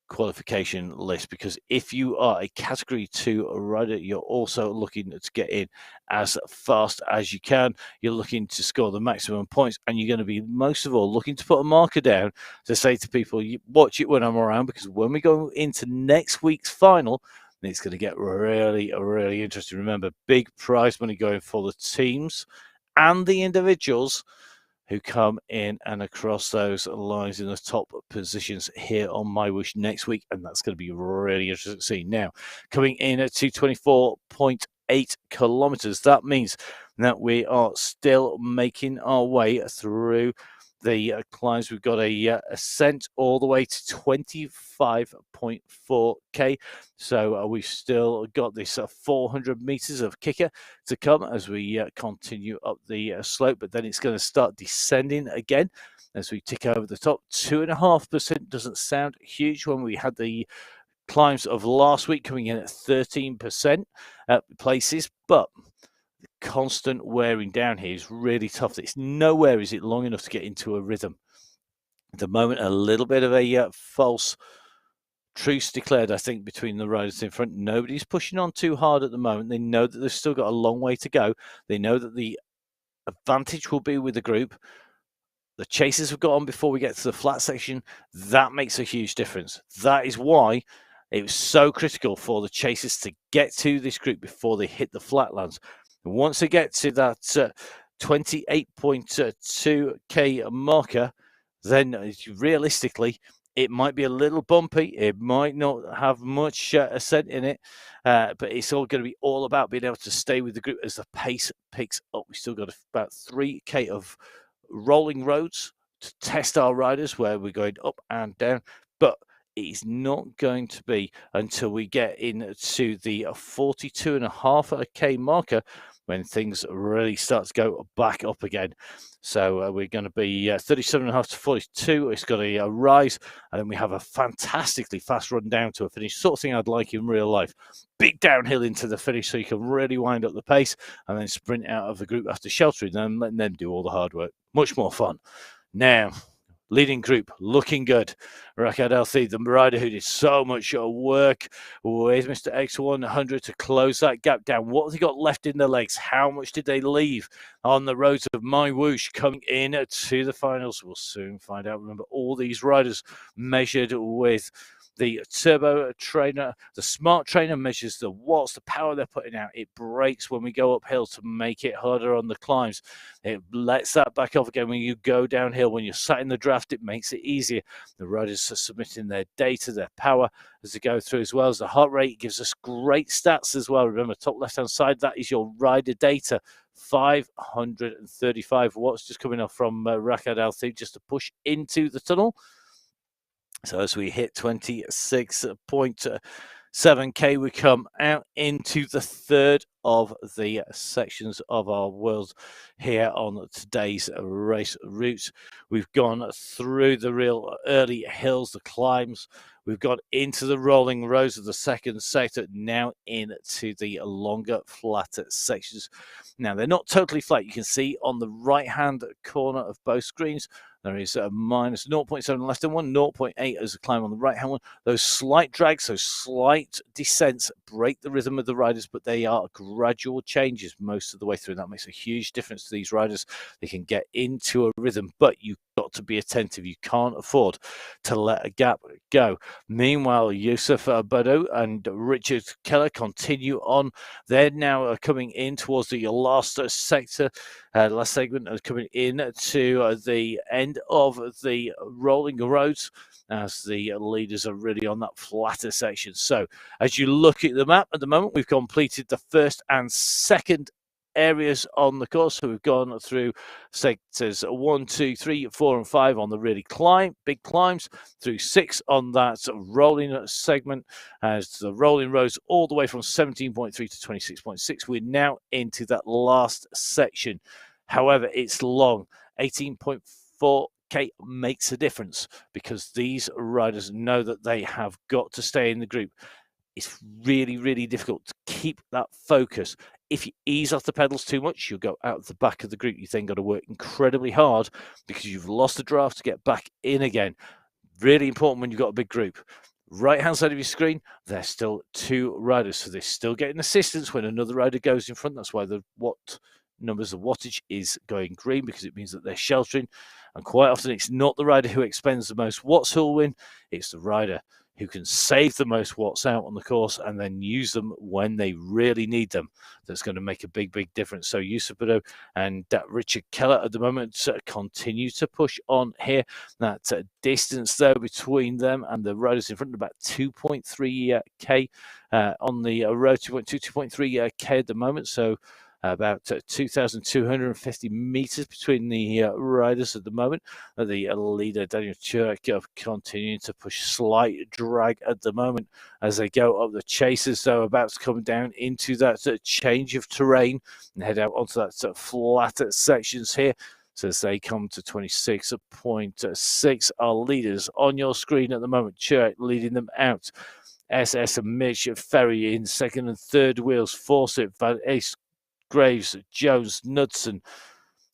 qualification list, because if you are a category 2 rider, you're also looking to get in as fast as you can. You're looking to score the maximum points, and you're going to be most of all looking to put a marker down to say to people, watch it when I'm around, because when we go into next week's final, it's going to get really, really interesting. Remember, big prize money going for the teams and the individuals who come in and across those lines in the top positions here on MyWhoosh next week. And that's going to be really interesting to see. Now, coming in at 224.8 kilometers, that means that we are still making our way through the climbs. We've got a ascent all the way to 25.4k. So we've still got this 400 meters of kicker to come as we continue up the slope, but then it's going to start descending again as we tick over the top. 2.5% doesn't sound huge when we had the climbs of last week coming in at 13% at places, but the constant wearing down here is really tough. It's nowhere is it long enough to get into a rhythm. At the moment, a little bit of a false truce declared, I think, between the riders in front. Nobody's pushing on too hard at the moment. They know that they've still got a long way to go. They know that the advantage will be with the group. The chasers have got on before we get to the flat section. That makes a huge difference. That is why it was so critical for the chasers to get to this group before they hit the flatlands. And once they get to that 28.2k marker, then realistically, it might be a little bumpy. It might not have much ascent in it, but it's all going to be all about being able to stay with the group as the pace picks up. We still got about 3k of rolling roads to test our riders where we're going up and down, but it's not going to be until we get into the 42.5k marker when things really start to go back up again. So we're going to be 37.5 to 42. It's got a rise, and then we have a fantastically fast run down to a finish, sort of thing I'd like in real life. Big downhill into the finish so you can really wind up the pace and then sprint out of the group after sheltering them, letting them do all the hard work. Much more fun. Now, leading group looking good. Rakad Althi, the rider who did so much work with Mr. X100 to close that gap down. What have they got left in their legs? How much did they leave on the roads of MyWhoosh coming in to the finals? We'll soon find out. Remember, all these riders measured with the turbo trainer. The smart trainer measures the watts, the power they're putting out. It brakes when we go uphill to make it harder on the climbs. It lets that back off again when you go downhill. When you're sat in the draft, it makes it easier. The riders are submitting their data, their power as they go through, as well as the heart rate. It gives us great stats as well. Remember, top left-hand side, that is your rider data. 535 watts just coming off from Rakad Althi just to push into the tunnel. So as we hit 26.7k, we come out into the third of the sections of our world here on today's race route. We've gone through the real early hills, the climbs. We've got into the rolling roads of the second sector, now into the longer, flatter sections. Now, they're not totally flat. You can see on the right-hand corner of both screens, there is a minus 0.7 left and one, 0.8 as a climb on the right-hand one. Those slight drags, those slight descents break the rhythm of the riders, but they are gradual changes most of the way through. That makes a huge difference to these riders. They can get into a rhythm, but you've got to be attentive. You can't afford to let a gap go. Meanwhile, Yusuf Bodo and Richard Keller continue on. They're now coming in towards the last sector, last segment, coming in to the end of the rolling roads as the leaders are really on that flatter section. So as you look at the map at the moment, we've completed the first and second areas on the course. So we've gone through sectors 1, 2, 3, 4, and 5 on the really big climbs, through 6 on that rolling segment, as the rolling roads all the way from 17.3 to 26.6. We're now into that last section. However, it's long. 18.4k makes a difference because these riders know that they have got to stay in the group. It's really, really difficult to keep that focus. If you ease off the pedals too much, you'll go out the back of the group. You then got to work incredibly hard because you've lost the draft to get back in again. Really important when you've got a big group. Right-hand side of your screen, there's still 2 riders, so they're still getting assistance when another rider goes in front. That's why the numbers of wattage is going green, because it means that they're sheltering. And quite often, it's not the rider who expends the most watts who'll win. It's the rider who can save the most watts out on the course and then use them when they really need them. That's going to make a big, big difference. So Yusuf Bodo and Richard Keller at the moment continue to push on here. That distance though between them and the riders in front, about 2.3k on the road, 2.3k at the moment. So about 2,250 meters between the riders at the moment. The leader, Daniel Turek, continuing to push, slight drag at the moment as they go up the chasers, so about to come down into that change of terrain and head out onto that flatter sections here. So as they come to 26.6, our leaders on your screen at the moment. Turek leading them out. SS and Mitch Ferry in second and third wheels. Fawcett, Van Ace, Graves, Jones, Knudsen.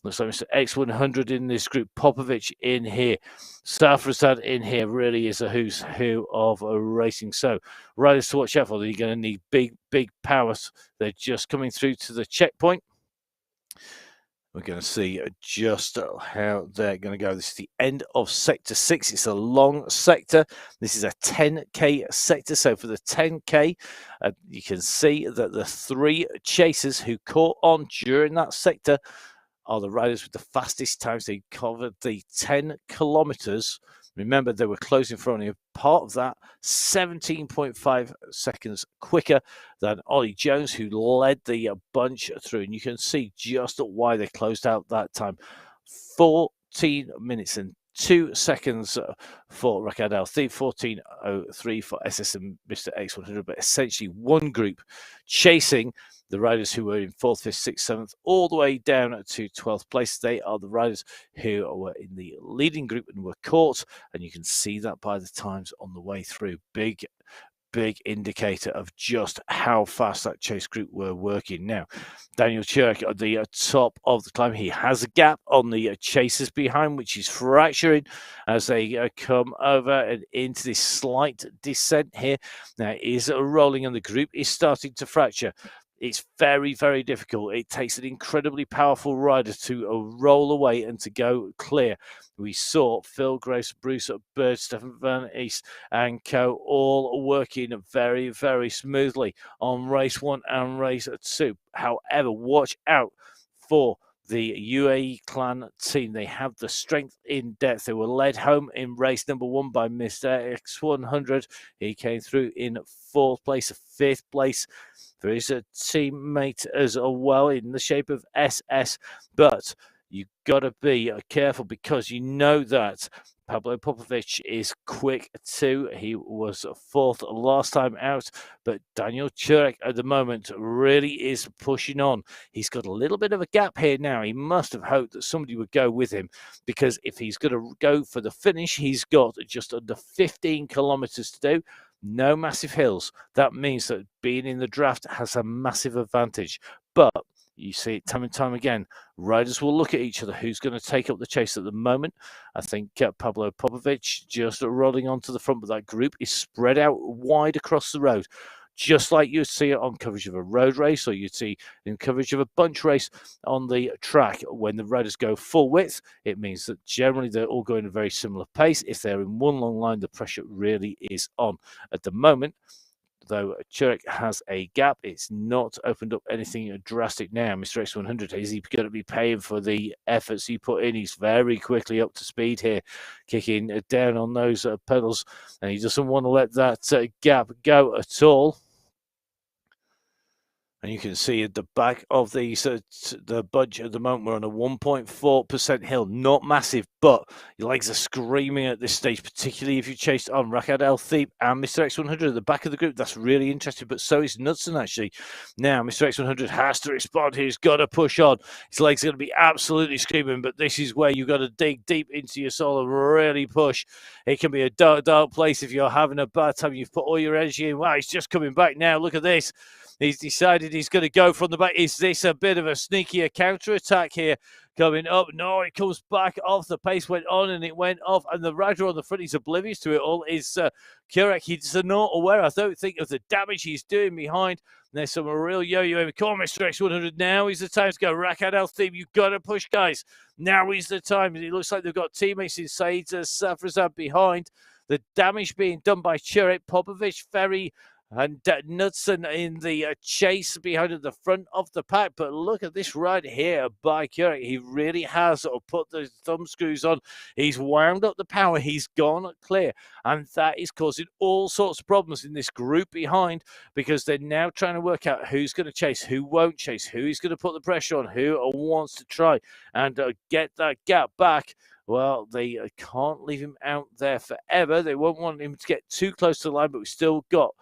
Looks like Mr. X100 in this group. Popovich in here. Safrasad in here. Really is a who's who of racing. So, riders to watch out for. You're going to need big powers. They're just coming through to the checkpoint. We're going to see just how they're going to go. This is the end of Sector 6. It's a long sector. This is a 10K sector. So for the 10K, you can see that the three chasers who caught on during that sector are the riders with the fastest times. They covered the 10 kilometers. Remember, they were closing for only a part of that, 17.5 seconds quicker than Ollie Jones, who led the bunch through. And you can see just why they closed out that time. 14 minutes and 2 seconds for Rakad Al-Thib, 14.03 for SS and Mr. X100, but essentially one group chasing the riders who were in 4th, 5th, 6th, 7th, all the way down to 12th place. They are the riders who were in the leading group and were caught, and you can see that by the times on the way through. Big indicator of just how fast that chase group were working. Now, Daniel Turek at the top of the climb. He has a gap on the chasers behind, which is fracturing as they come over and into this slight descent here. Now, it is rolling, and the group is starting to fracture. It's very difficult. It takes an incredibly powerful rider to roll away and to go clear. We saw Phil Grace, Bruce Bird, Stefan Van East and co all working very smoothly on race 1 and race 2. However, watch out for the UAE clan team. They have the strength in depth. They were led home in race number 1 by Mr. X100. He came through in 4th place, 5th place. There is a teammate as well in the shape of SS, but you've got to be careful because you know that Pablo Popovich is quick too. He was 4th last time out, but Daniel Turek at the moment really is pushing on. He's got a little bit of a gap here now. He must have hoped that somebody would go with him, because if he's going to go for the finish, he's got just under 15 kilometers to do. No massive hills. That means that being in the draft has a massive advantage. But you see it time and time again. Riders will look at each other. Who's going to take up the chase at the moment? I think Pablo Popovich just rolling onto the front, but that group is spread out wide across the road. Just like you'd see it on coverage of a road race, or you'd see in coverage of a bunch race on the track. When the riders go full width, it means that generally they're all going at a very similar pace. If they're in one long line, the pressure really is on. At the moment, though, Turek has a gap. It's not opened up anything drastic now. Mr. X100, is he going to be paying for the efforts he put in? He's very quickly up to speed here, kicking down on those pedals, and he doesn't want to let that gap go at all. And you can see at the back of the bunch at the moment, we're on a 1.4% hill. Not massive, but your legs are screaming at this stage, particularly if you chased on Rakad Al-Thib and Mr. X100 at the back of the group. That's really interesting, but so is Knudsen, actually. Now, Mr. X100 has to respond. He's got to push on. His legs are going to be absolutely screaming, but this is where you've got to dig deep into your soul and really push. It can be a dark place if you're having a bad time. You've put all your energy in. Wow, he's just coming back now. Look at this. He's decided he's going to go from the back. Is this a bit of a sneakier counter-attack here coming up? No, it comes back off. The pace went on and it went off. And the rider on the front, he's oblivious to it all, is Turek. He's not aware, I don't think, of the damage he's doing behind. There's some real yo-yo. Come on, Mr. X100. Now is the time to go. Rakad Al-Thib, you've got to push, guys. Now is the time. It looks like they've got teammates inside Safrazad behind. The damage being done by Turek, Popovich, Ferry, And Knudsen in the chase behind at the front of the pack. But look at this right here by Keurig. He really has put the thumb screws on. He's wound up the power. He's gone clear. And that is causing all sorts of problems in this group behind, because they're now trying to work out who's going to chase, who won't chase, who's going to put the pressure on, who wants to try and get that gap back. Well, they can't leave him out there forever. They won't want him to get too close to the line, but we've still got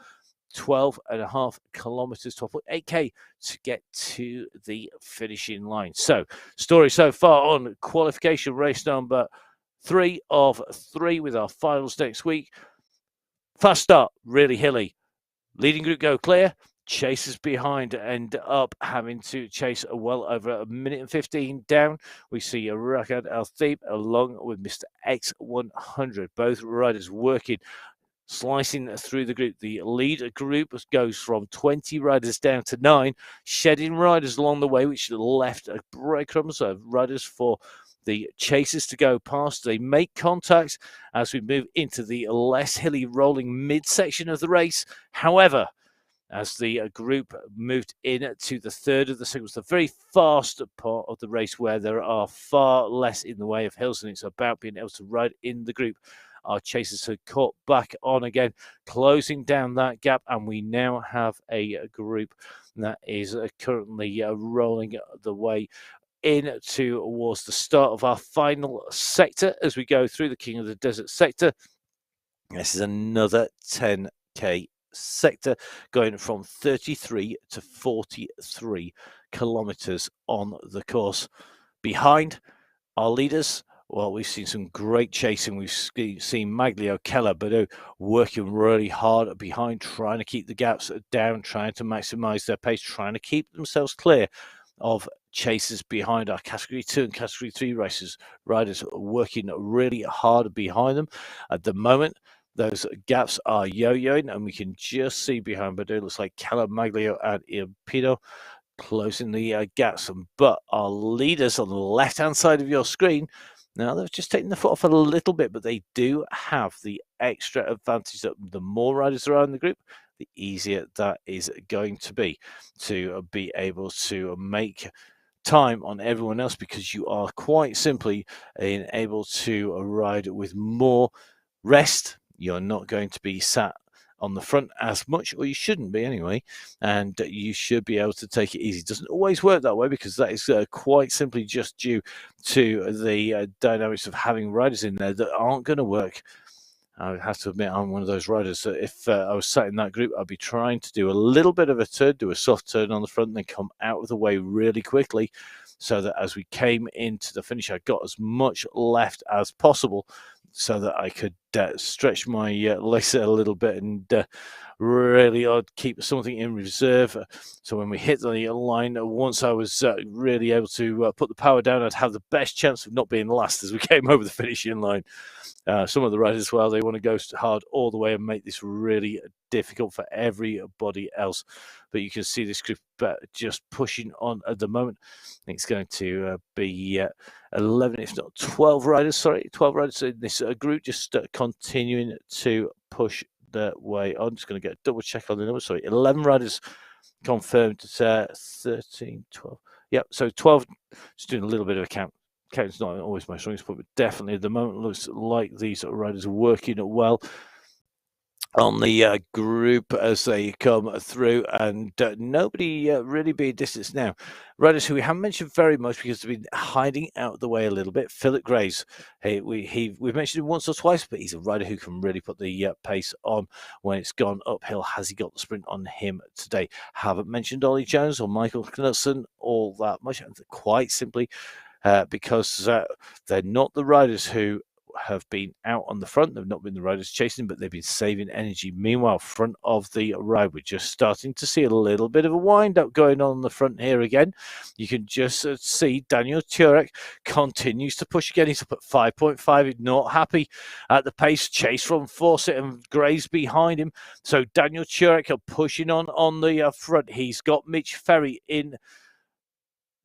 12.5 kilometers, 12.8k to get to the finishing line. So, story so far on qualification race number 3 of 3 with our finals next week. Fast start, really hilly. Leading group go clear. Chasers behind end up having to chase well over a minute and 15 down. We see Rakad Al Thib along with Mr. X100. Both riders working, slicing through the group. The lead group goes from 20 riders down to 9, shedding riders along the way, which left breadcrumbs of riders for the chasers to go past. They make contact as we move into the less hilly rolling midsection of the race. However, as the group moved in to the third of the sequence, the very fast part of the race where there are far less in the way of hills, and it's about being able to ride in the group. Our chasers have caught back on again, closing down that gap, and we now have a group that is currently rolling the way in towards the start of our final sector as we go through the King of the Desert sector. This is another 10k sector going from 33 to 43 kilometers on the course. Behind our leaders, well, we've seen some great chasing. We've seen Maglio, Keller, Badu working really hard behind, trying to keep the gaps down, trying to maximize their pace, trying to keep themselves clear of chasers behind. Our Category 2 and Category 3 riders are working really hard behind them. At the moment, those gaps are yo-yoing, and we can just see behind Badu, looks like Keller, Maglio, and Iapino closing the gaps. But our leaders on the left-hand side of your screen, now they've just taken the foot off a little bit, but they do have the extra advantage that the more riders there are in the group, the easier that is going to be able to make time on everyone else, because you are quite simply able to ride with more rest. You're not going to be sat on the front as much, or you shouldn't be anyway, and you should be able to take it easy. It doesn't always work that way, because that is quite simply just due to the dynamics of having riders in there that aren't going to work. I have to admit, I'm one of those riders that if I was sat in that group, I'd be trying to do a little bit of a turn, do a soft turn on the front, and then come out of the way really quickly, so that as we came into the finish, I got as much left as possible, so that I could stretch my legs a little bit and really keep something in reserve. So when we hit the line, once I was really able to put the power down, I'd have the best chance of not being last as we came over the finishing line. Some of the riders as well, they want to go hard all the way and make this really difficult for everybody else. But you can see this group just pushing on at the moment. I think it's going to be 11, if not 12 riders. Sorry, 12 riders in this group, just continuing to push their way on. I'm just going to get a double check on the numbers. Sorry, 11 riders confirmed. 13, 12. Yep, so 12. Just doing a little bit of a count. Count's not always my strongest point, but definitely at the moment looks like these riders are working well on the group as they come through, and nobody really being distanced now. Riders who we haven't mentioned very much because they've been hiding out of the way a little bit. Philip Graves, we've mentioned him once or twice, but he's a rider who can really put the pace on when it's gone uphill. Has he got the sprint on him today? Haven't mentioned Ollie Jones or Michael Knudsen all that much, quite simply because they're not the riders who have been out on the front. They've not been the riders chasing, but they've been saving energy. Meanwhile, front of the ride, we're just starting to see a little bit of a wind-up going on the front here again. You can just see Daniel Turek continues to push again. He's up at 5.5. He's not happy at the pace. Chase from Fawcett and Graves behind him. So Daniel Turek are pushing on the front. He's got Mitch Ferry in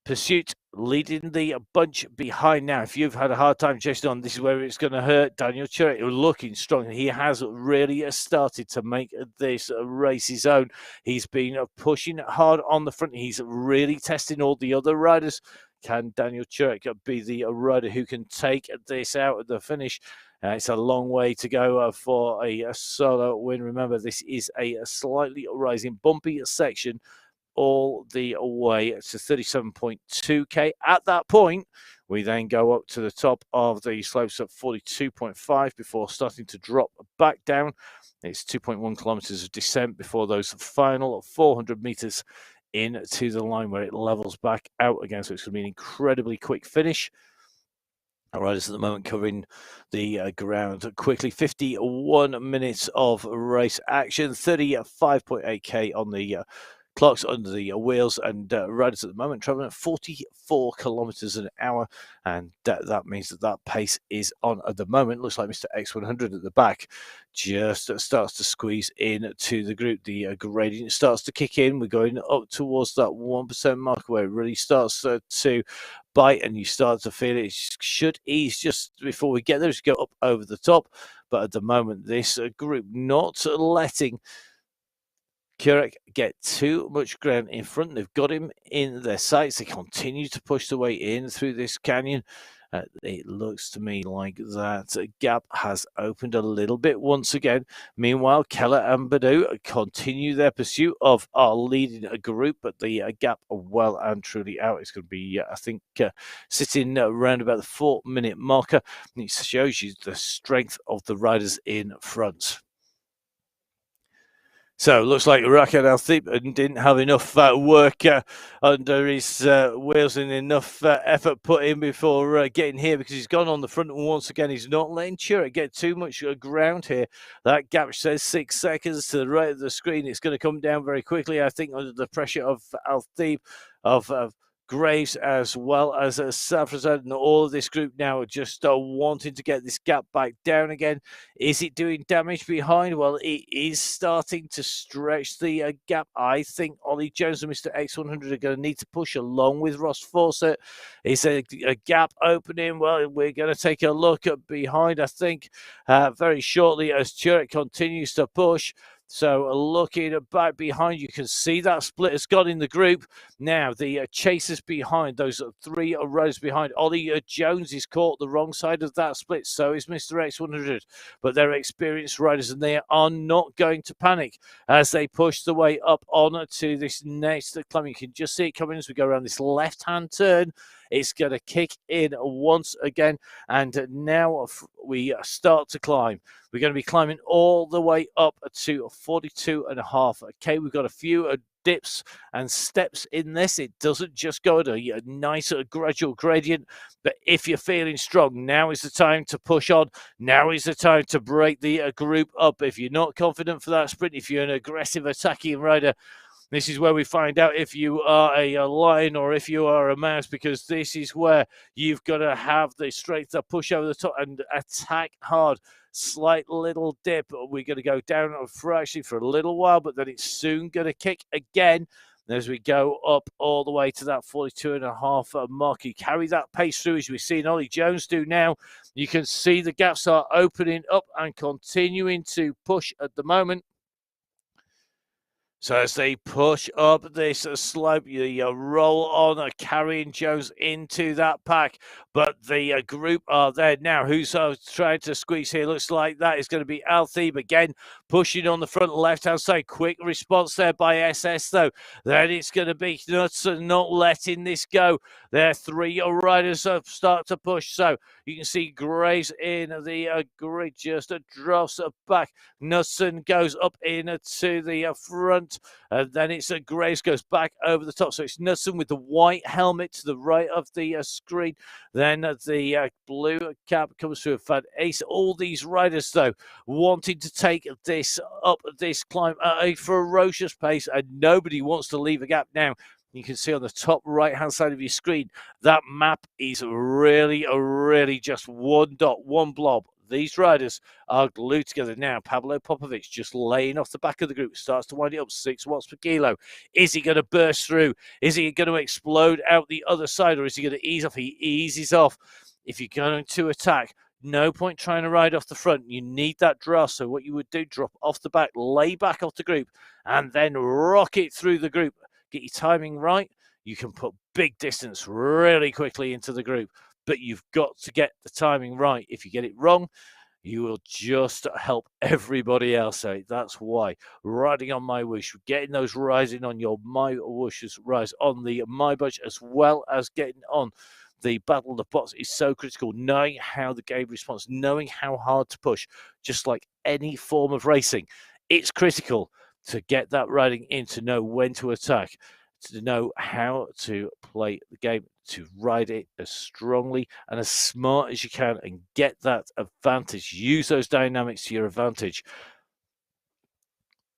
Pursuit leading the bunch behind now. If you've had a hard time chasing on, this is where it's going to hurt. Daniel Churek looking strong. He has really started to make this race his own. He's been pushing hard on the front. He's really testing all the other riders. Can Daniel Churek be the rider who can take this out at the finish? It's a long way to go for a solo win. Remember, this is a slightly rising, bumpy section all the way to 37.2k. At that point, we then go up to the top of the slopes at 42.5 before starting to drop back down. It's 2.1 kilometers of descent before those final 400 meters into the line where it levels back out again. So it's going to be an incredibly quick finish. Our riders at the moment covering the ground quickly. 51 minutes of race action, 35.8k on the clocks under the wheels, and riders at the moment traveling at 44 kilometers an hour, and that means that pace is on at the moment. Looks like Mr. X100 at the back just starts to squeeze in to the group. The gradient starts to kick in. We're going up towards that 1% mark where it really starts to bite, and you start to feel it should ease just before we get there. Just go up over the top, but at the moment this group not letting Churek get too much ground in front. They've got him in their sights. They continue to push their way in through this canyon. It looks to me like that gap has opened a little bit once again. Meanwhile, Keller and Badu continue their pursuit of our leading group, but the gap well and truly out. It's going to be, I think, sitting around about the 4-minute marker. And it shows you the strength of the riders in front. So it looks like Rakan Al-Thib didn't have enough work under his wheels and enough effort put in before getting here, because he's gone on the front, and once again he's not letting Churek get too much ground here. That gap says 6 seconds to the right of the screen. It's going to come down very quickly, I think, under the pressure of Al-Thib, of Graves, as well as Safrazad, and all of this group now are just wanting to get this gap back down again. Is it doing damage behind? Well, it is starting to stretch the gap. I think Ollie Jones and Mr. X100 are going to need to push along with Ross Fawcett. Is a gap opening? Well, we're going to take a look at behind, I think, very shortly as Churek continues to push. So looking back behind, you can see that split has got in the group. Now, the chasers behind, those 3 rows behind, Ollie Jones is caught the wrong side of that split. So is Mr. X100. But they're experienced riders, and they are not going to panic as they push the way up on to this next climb. You can just see it coming as we go around this left-hand turn. It's going to kick in once again, and now we start to climb. We're going to be climbing all the way up to 42.5k. We've got a few dips and steps in this. It doesn't just go at a nice gradual gradient, but if you're feeling strong, now is the time to push on. Now is the time to break the group up. If you're not confident for that sprint, if you're an aggressive attacking rider, this is where we find out if you are a lion or if you are a mouse, because this is where you've got to have the strength to push over the top and attack hard. Slight little dip. We're going to go down for a little while, but then it's soon going to kick again as we go up all the way to that 42.5 mark. You carry that pace through, as we've seen Ollie Jones do now. You can see the gaps are opening up and continuing to push at the moment. So as they push up this slope, you roll on, carrying Jones into that pack. But the group are there now. Who's trying to squeeze here? Looks like that is going to be Al-Thib again, pushing on the front left-hand side. Quick response there by SS, though. Then it's going to be Nuts not letting this go. There, 3 riders start to push. So you can see Graves in the grid just drops back. Knudsen goes up into the front. And then it's Graves goes back over the top. So it's Knudsen with the white helmet to the right of the screen. Then the blue cap comes through Fad Ace. All these riders, though, wanting to take this up this climb at a ferocious pace, and nobody wants to leave a gap now. You can see on the top right-hand side of your screen, that map is really just one dot, one blob. these riders are glued together now. Pablo Popovic just laying off the back of the group, starts to wind it up, 6 watts per kilo. Is he going to burst through? Is he going to explode out the other side, or is he going to ease off? He eases off. If you're going to attack, no point trying to ride off the front. You need that draw. So what you would do, drop off the back, lay back off the group, and then rock it through the group. Get your timing right. You can put big distance really quickly into the group, but you've got to get the timing right. If you get it wrong, you will just help everybody else out. That's why riding on MyWhoosh, getting those rising on your MyWhoosh rise on the MyBudge, as well as getting on the Battle of the Bots, is so critical. Knowing how the game responds, knowing how hard to push, just like any form of racing, it's critical to get that riding in, to know when to attack, to know how to play the game, to ride it as strongly and as smart as you can and get that advantage. Use those dynamics to your advantage.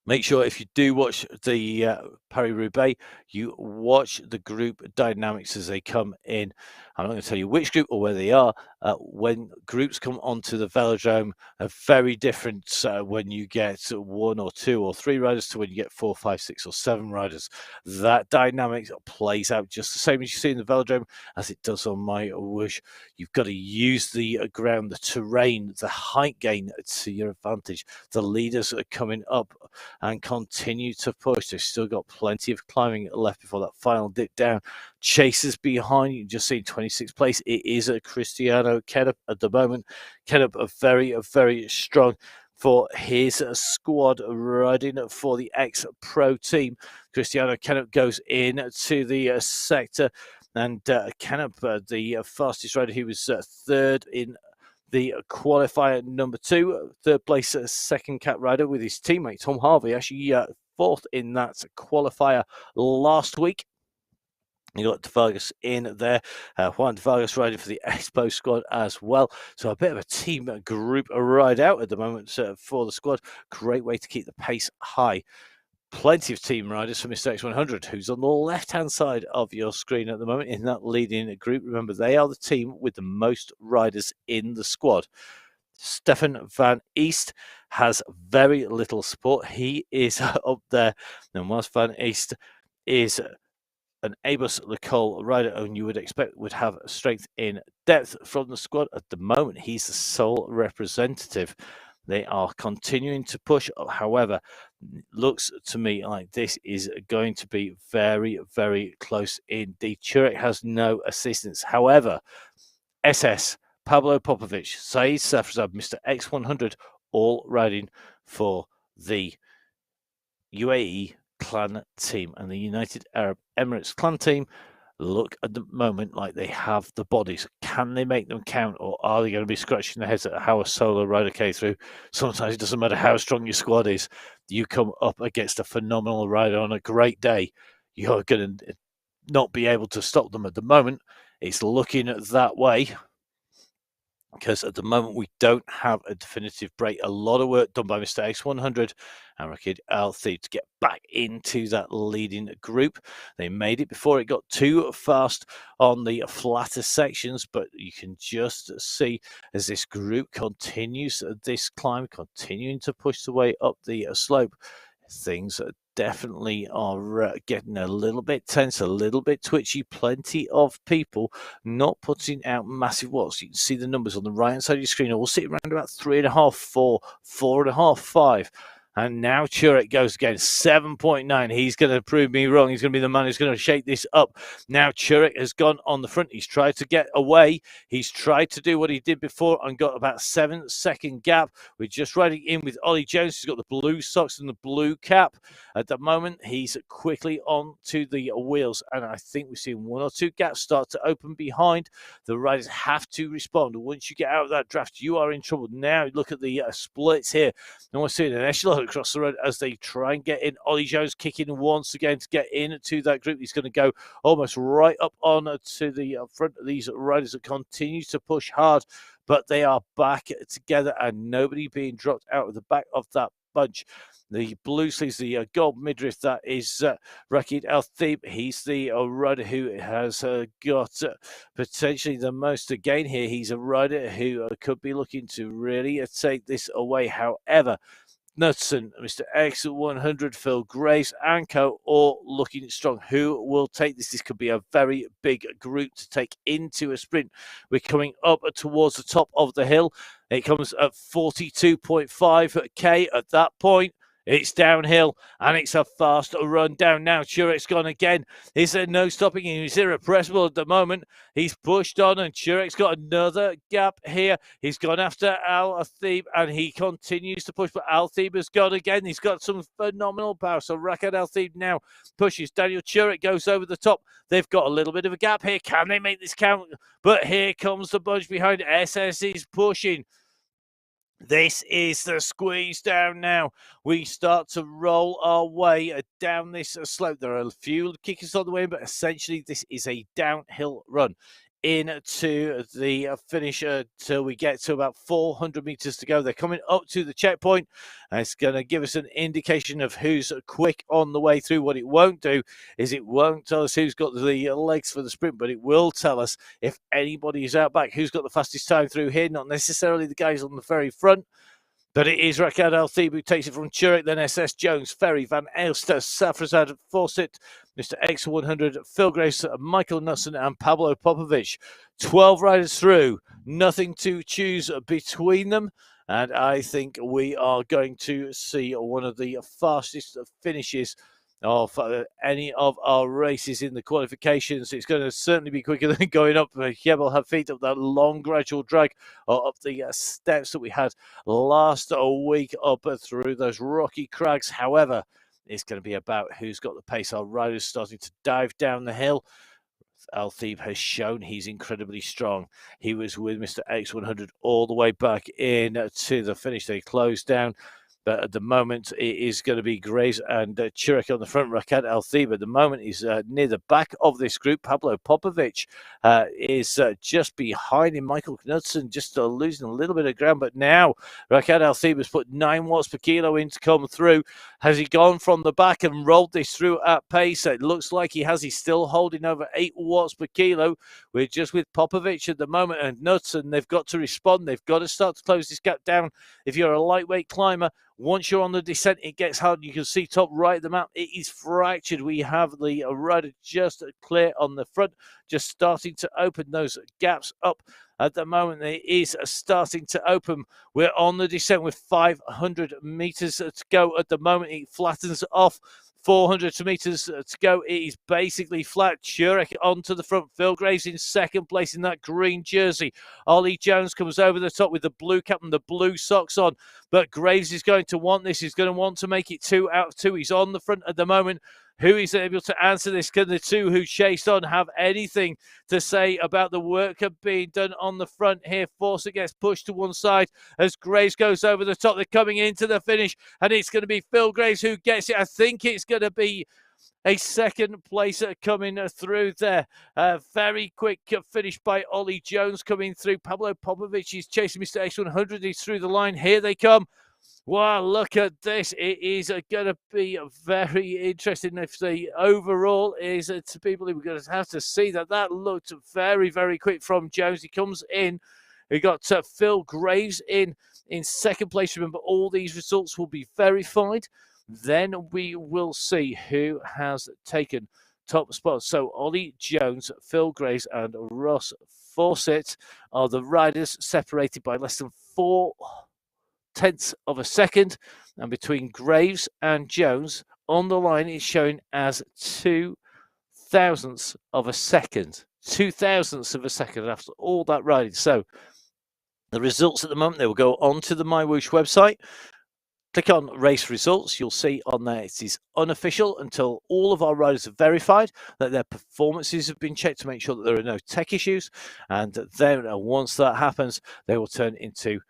Make sure if you do watch the Paris-Roubaix, you watch the group dynamics as they come in. I'm not going to tell you which group or where they are. When groups come onto the velodrome, are very different when you get 1 or 2 or 3 riders to when you get 4, 5, 6 or 7 riders. That dynamic plays out just the same as you see in the velodrome as it does on MyWhoosh. You've got to use the ground, the terrain, the height gain to your advantage. The leaders are coming up and continue to push. They've still got plenty of climbing left before that final dip down. Chasers behind you, just see 26th place. It is a Cristiano Kennup at the moment. Kennup are very, very strong for his squad, riding for the ex-pro team. Cristiano Kennup goes in to the sector, and Kennup, the fastest rider, he was third in the qualifier number 2, third place second cap rider with his teammate Tom Harvey, actually fourth in that qualifier last week. You got De Vargas in there. Juan De Vargas riding for the Expo squad as well. So a bit of a team group ride out at the moment for the squad. Great way to keep the pace high. Plenty of team riders for Mr. X100, who's on the left-hand side of your screen at the moment in that leading group. Remember, they are the team with the most riders in the squad. Stefan van East has very little support. He is up there. And whilst Van East is an Abus Lecole rider, and you would expect would have strength in depth from the squad, at the moment he's the sole representative. They are continuing to push. However, looks to me like this is going to be very, very close indeed. Turek has no assistance. However, SS, Pablo Popovic, Saeed Safrazad, Mr. X100, all riding for the UAE clan team, and the United Arab Emirates clan team look at the moment like they have the bodies. Can they make them count, or are they going to be scratching their heads at how a solo rider came through? Sometimes it doesn't matter how strong your squad is. You come up against a phenomenal rider on a great day, you're going to not be able to stop them. At the moment, it's looking that way, because at the moment we don't have a definitive break. A lot of work done by Mr. X100 and Rakid Al-Thib to get back into that leading group. They made it before it got too fast on the flatter sections, but you can just see as this group continues this climb, continuing to push the way up the slope, things definitely are getting a little bit tense, a little bit twitchy. Plenty of people not putting out massive watts. You can see the numbers on the right hand side of your screen, all sitting around about 3.5, 4, 4.5, 5. And now Turek goes again, 7.9. He's going to prove me wrong. He's going to be the man who's going to shake this up. Now Turek has gone on the front. He's tried to get away. He's tried to do what he did before and got about 7-second gap. We're just riding in with Ollie Jones. He's got the blue socks and the blue cap. At the moment, he's quickly on to the wheels. And I think we've seen 1 or 2 gaps start to open behind. The riders have to respond. Once you get out of that draft, you are in trouble. Now look at the splits here. And we're seeing an echelon across the road as they try and get in. Ollie Jones kicking once again to get into that group. He's going to go almost right up on to the front of these riders that continue to push hard, but they are back together and nobody being dropped out of the back of that bunch. The blue sleeves, the gold midriff, that is Rakid Al-Thib. He's the rider who has got potentially the most to gain here. He's a rider who could be looking to really take this away. However, Knudsen, Mr. X100, Phil Graves, and co. all looking strong. Who will take this? This could be a very big group to take into a sprint. We're coming up towards the top of the hill. It comes at 42.5k at that point. It's downhill, and it's a fast run down now. Turek's gone again. Is there no stopping him? He's irrepressible at the moment. He's pushed on, and Turek's got another gap here. He's gone after Al-Thib, and he continues to push, but Al-Thib has gone again. He's got some phenomenal power. So Rakad Al-Thib now pushes. Daniel Turek goes over the top. They've got a little bit of a gap here. Can they make this count? But here comes the bunch behind. SS is pushing. This is the squeeze down now. We start to roll our way down this slope. There are a few kickers on the way, but essentially this is a downhill run into the finish till we get to about 400 meters to go. They're coming up to the checkpoint, and it's going to give us an indication of who's quick on the way through. What it won't do is it won't tell us who's got the legs for the sprint, but it will tell us if anybody is out back, who's got the fastest time through here. Not necessarily the guys on the very front, but it is Rakad Al-Thib who takes it from Turek, then SS Jones, Ferry, Van Elster, Safrazad, Fawcett, Mr. X100, Phil Grace, Michael Knudsen, and Pablo Popovic. 12 riders through, nothing to choose between them. And I think we are going to see one of the fastest finishes of any of our races in the qualifications. It's going to certainly be quicker than going up Jebel Hafid, up that long gradual drag, or up the steps that we had last week up through those rocky crags. However, it's going to be about who's got the pace. Our riders starting to dive down the hill. Al-Thib has shown he's incredibly strong. He was with Mr. X100 all the way back in to the finish. They closed down. But at the moment, it is going to be Graves and Turek on the front. Rakad Al-Thib at the moment is near the back of this group. Pablo Popovic is just behind him. Michael Knudsen just losing a little bit of ground. But now Rakad Al-Thib has put 9 watts per kilo in to come through. Has he gone from the back and rolled this through at pace? It looks like he has. He's still holding over 8 watts per kilo. We're just with Popovic at the moment and Knudsen. They've got to respond. They've got to start to close this gap down. If you're a lightweight climber, once you're on the descent, it gets hard. You can see top right of the map, it is fractured. We have the rider just clear on the front, just starting to open those gaps up. At the moment, it is starting to open. We're on the descent with 500 meters to go. At the moment, it flattens off. 400 meters to go. It is basically flat. Turek onto the front. Phil Graves in second place in that green jersey. Ollie Jones comes over the top with the blue cap and the blue socks on. But Graves is going to want this. He's going to want to make it 2 out of 2. He's on the front at the moment. Who is able to answer this? Can the two who chased on have anything to say about the work being done on the front here? Forster gets pushed to one side as Graves goes over the top. They're coming into the finish, and it's going to be Phil Graves who gets it. I think it's going to be a second place coming through there. Very quick finish by Ollie Jones coming through. Pablo Popovic is chasing Mr. X100. He's through the line. Here they come. Wow, look at this. It is going to be very interesting if the overall is to people who are going to have to see that. That looked very, very quick from Jones. He comes in. We got Phil Graves in second place. Remember, all these results will be verified. Then we will see who has taken top spots. So Ollie Jones, Phil Graves, and Ross Fawcett are the riders, separated by less than 0.4 of a second, and between Graves and Jones on the line is shown as 0.02 of a second. 0.02 of a second after all that riding. So the results at the moment, they will go onto the MyWhoosh website. Click on race results. You'll see on there it is unofficial until all of our riders are verified, that their performances have been checked to make sure that there are no tech issues. And then once that happens, they will turn into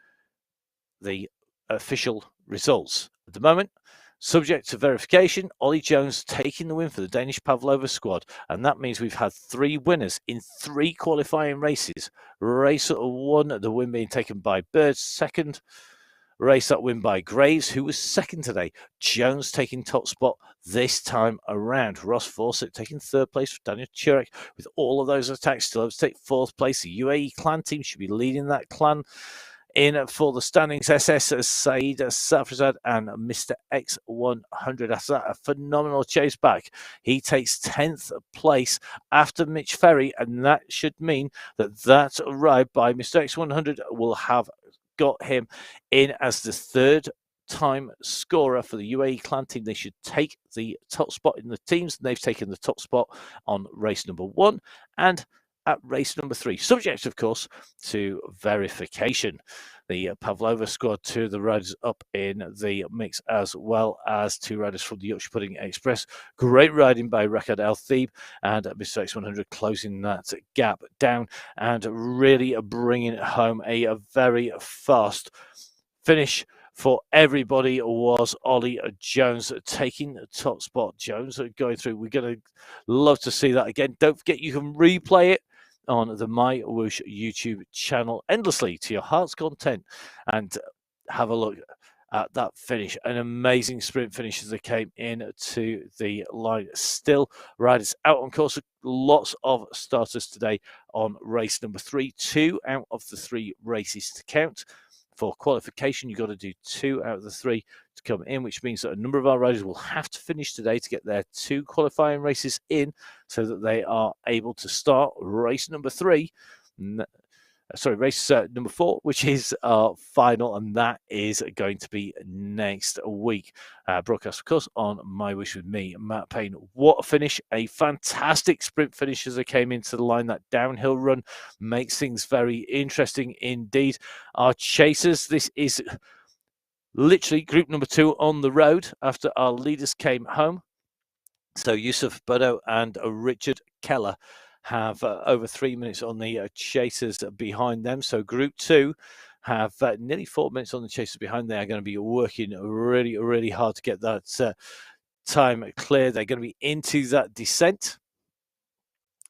the official results. At the moment, subject to verification, Ollie Jones taking the win for the Danish Pavlova squad. And that means we've had 3 winners in 3 qualifying races. Race 1, the win being taken by Bird. Second race that win by Graves, who was second today. Jones taking top spot this time around. Ross Fawcett taking third place for Daniel Turek with all of those attacks still to take fourth place. The UAE clan team should be leading that clan in for the standings. SS Saeed Safrazad and Mr. X100. After that, a phenomenal chase back. He takes 10th place after Mitch Ferry, and that should mean that ride by Mr. X100 will have got him in as the third time scorer for the UAE clan team. They should take the top spot in the teams, and they've taken the top spot on race number 1 and at race number 3, subject of course to verification. The Pavlova squad, 2 of the riders up in the mix, as well as 2 riders from the Yorkshire Pudding Express. Great riding by Rekad Al Thib and Mr. X100 closing that gap down and really bringing home a very fast finish for everybody. Was Ollie Jones taking the top spot. Jones going through. We're going to love to see that again. Don't forget you can replay it on the MyWhoosh YouTube channel endlessly to your heart's content and have a look at that finish. An amazing sprint finish as they came into the line. Still riders out on course. Lots of starters today on race number 3. 2 out of the 3 races to count. For qualification, you've got to do 2 out of the 3 to come in, which means that a number of our riders will have to finish today to get their 2 qualifying races in so that they are able to start race number 3. Race number 4, which is our final, and that is going to be next week. Broadcast, of course, on MyWhoosh with me, Matt Payne. What a finish. A fantastic sprint finish as they came into the line. That downhill run makes things very interesting indeed. Our chasers, this is literally group number 2 on the road after our leaders came home. So Yusuf Bodo and Richard Keller have over 3 minutes on the chasers behind them. So group 2 have nearly 4 minutes on the chasers behind. They are going to be working really, really hard to get that time clear. They're going to be into that descent.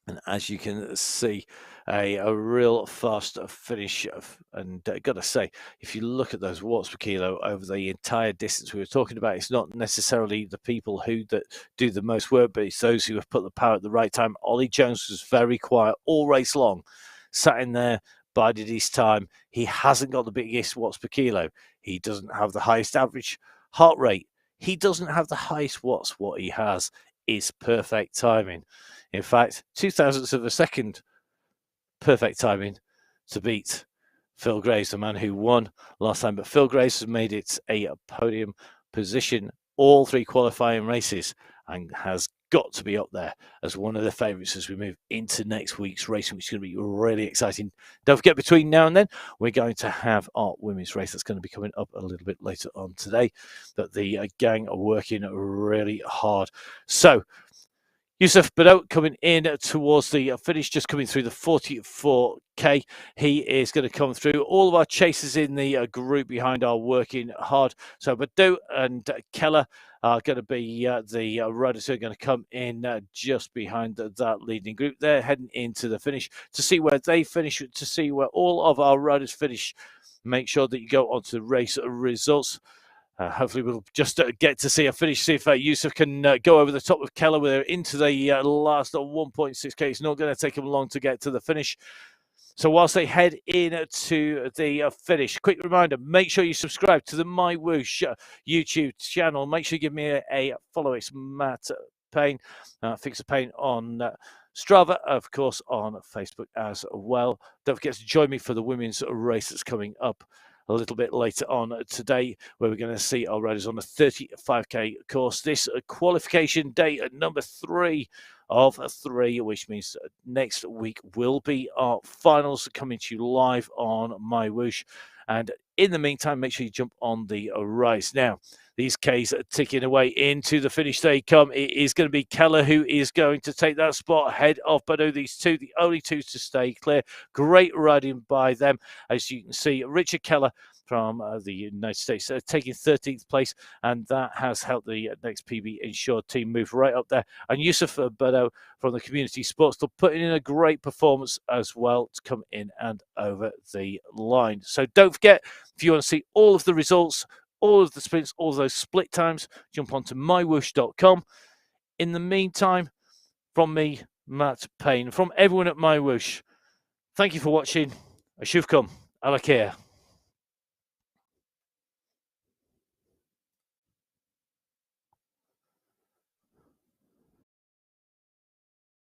And as you can see, a real fast finish. And got to say, if you look at those watts per kilo over the entire distance we were talking about, it's not necessarily the people who that do the most work, but it's those who have put the power at the right time. Ollie Jones was very quiet all race long, sat in there, bided his time. He hasn't got the biggest watts per kilo. He doesn't have the highest average heart rate. He doesn't have the highest watts. What he has is perfect timing. In fact, 0.02 of a second perfect timing to beat Phil Graves, the man who won last time. But Phil Graves has made it a podium position all 3 qualifying races and has got to be up there as one of the favourites as we move into next week's racing, which is going to be really exciting. Don't forget, between now and then, we're going to have our women's race that's going to be coming up a little bit later on today. But the gang are working really hard. So, Yusuf Badou coming in towards the finish, just coming through the 44k. He is going to come through. All of our chasers in the group behind are working hard. So Badou and Keller are going to be the riders who are going to come in just behind that leading group. They're heading into the finish to see where they finish, to see where all of our riders finish. Make sure that you go on to race results. Hopefully we'll just get to see a finish, see if Yusuf can go over the top of Keller. We're into the last 1.6k. It's not going to take him long to get to the finish. So whilst they head in to the finish, quick reminder, make sure you subscribe to the MyWhoosh YouTube channel. Make sure you give me a follow. It's Matt Payne, Fix the Pain on Strava, of course, on Facebook as well. Don't forget to join me for the women's race that's coming up a little bit later on today, where we're going to see our riders on a 35k course. This qualification day at number 3 of 3, which means next week will be our finals coming to you live on MyWhoosh. And in the meantime, make sure you jump on the race. Now, these Ks are ticking away into the finish. They come. It is going to be Keller who is going to take that spot ahead of Badou. These 2, the only 2 to stay clear. Great riding by them. As you can see, Richard Keller from the United States, taking 13th place, and that has helped the next PB Insured team move right up there. And Yusuf Bedo from the Community Sports Club putting in a great performance as well to come in and over the line. So don't forget, if you want to see all of the results, all of the sprints, all of those split times, jump onto mywhoosh.com. In the meantime, from me, Matt Payne, from everyone at MyWhoosh, thank you for watching. Ashuvkum. Alakir.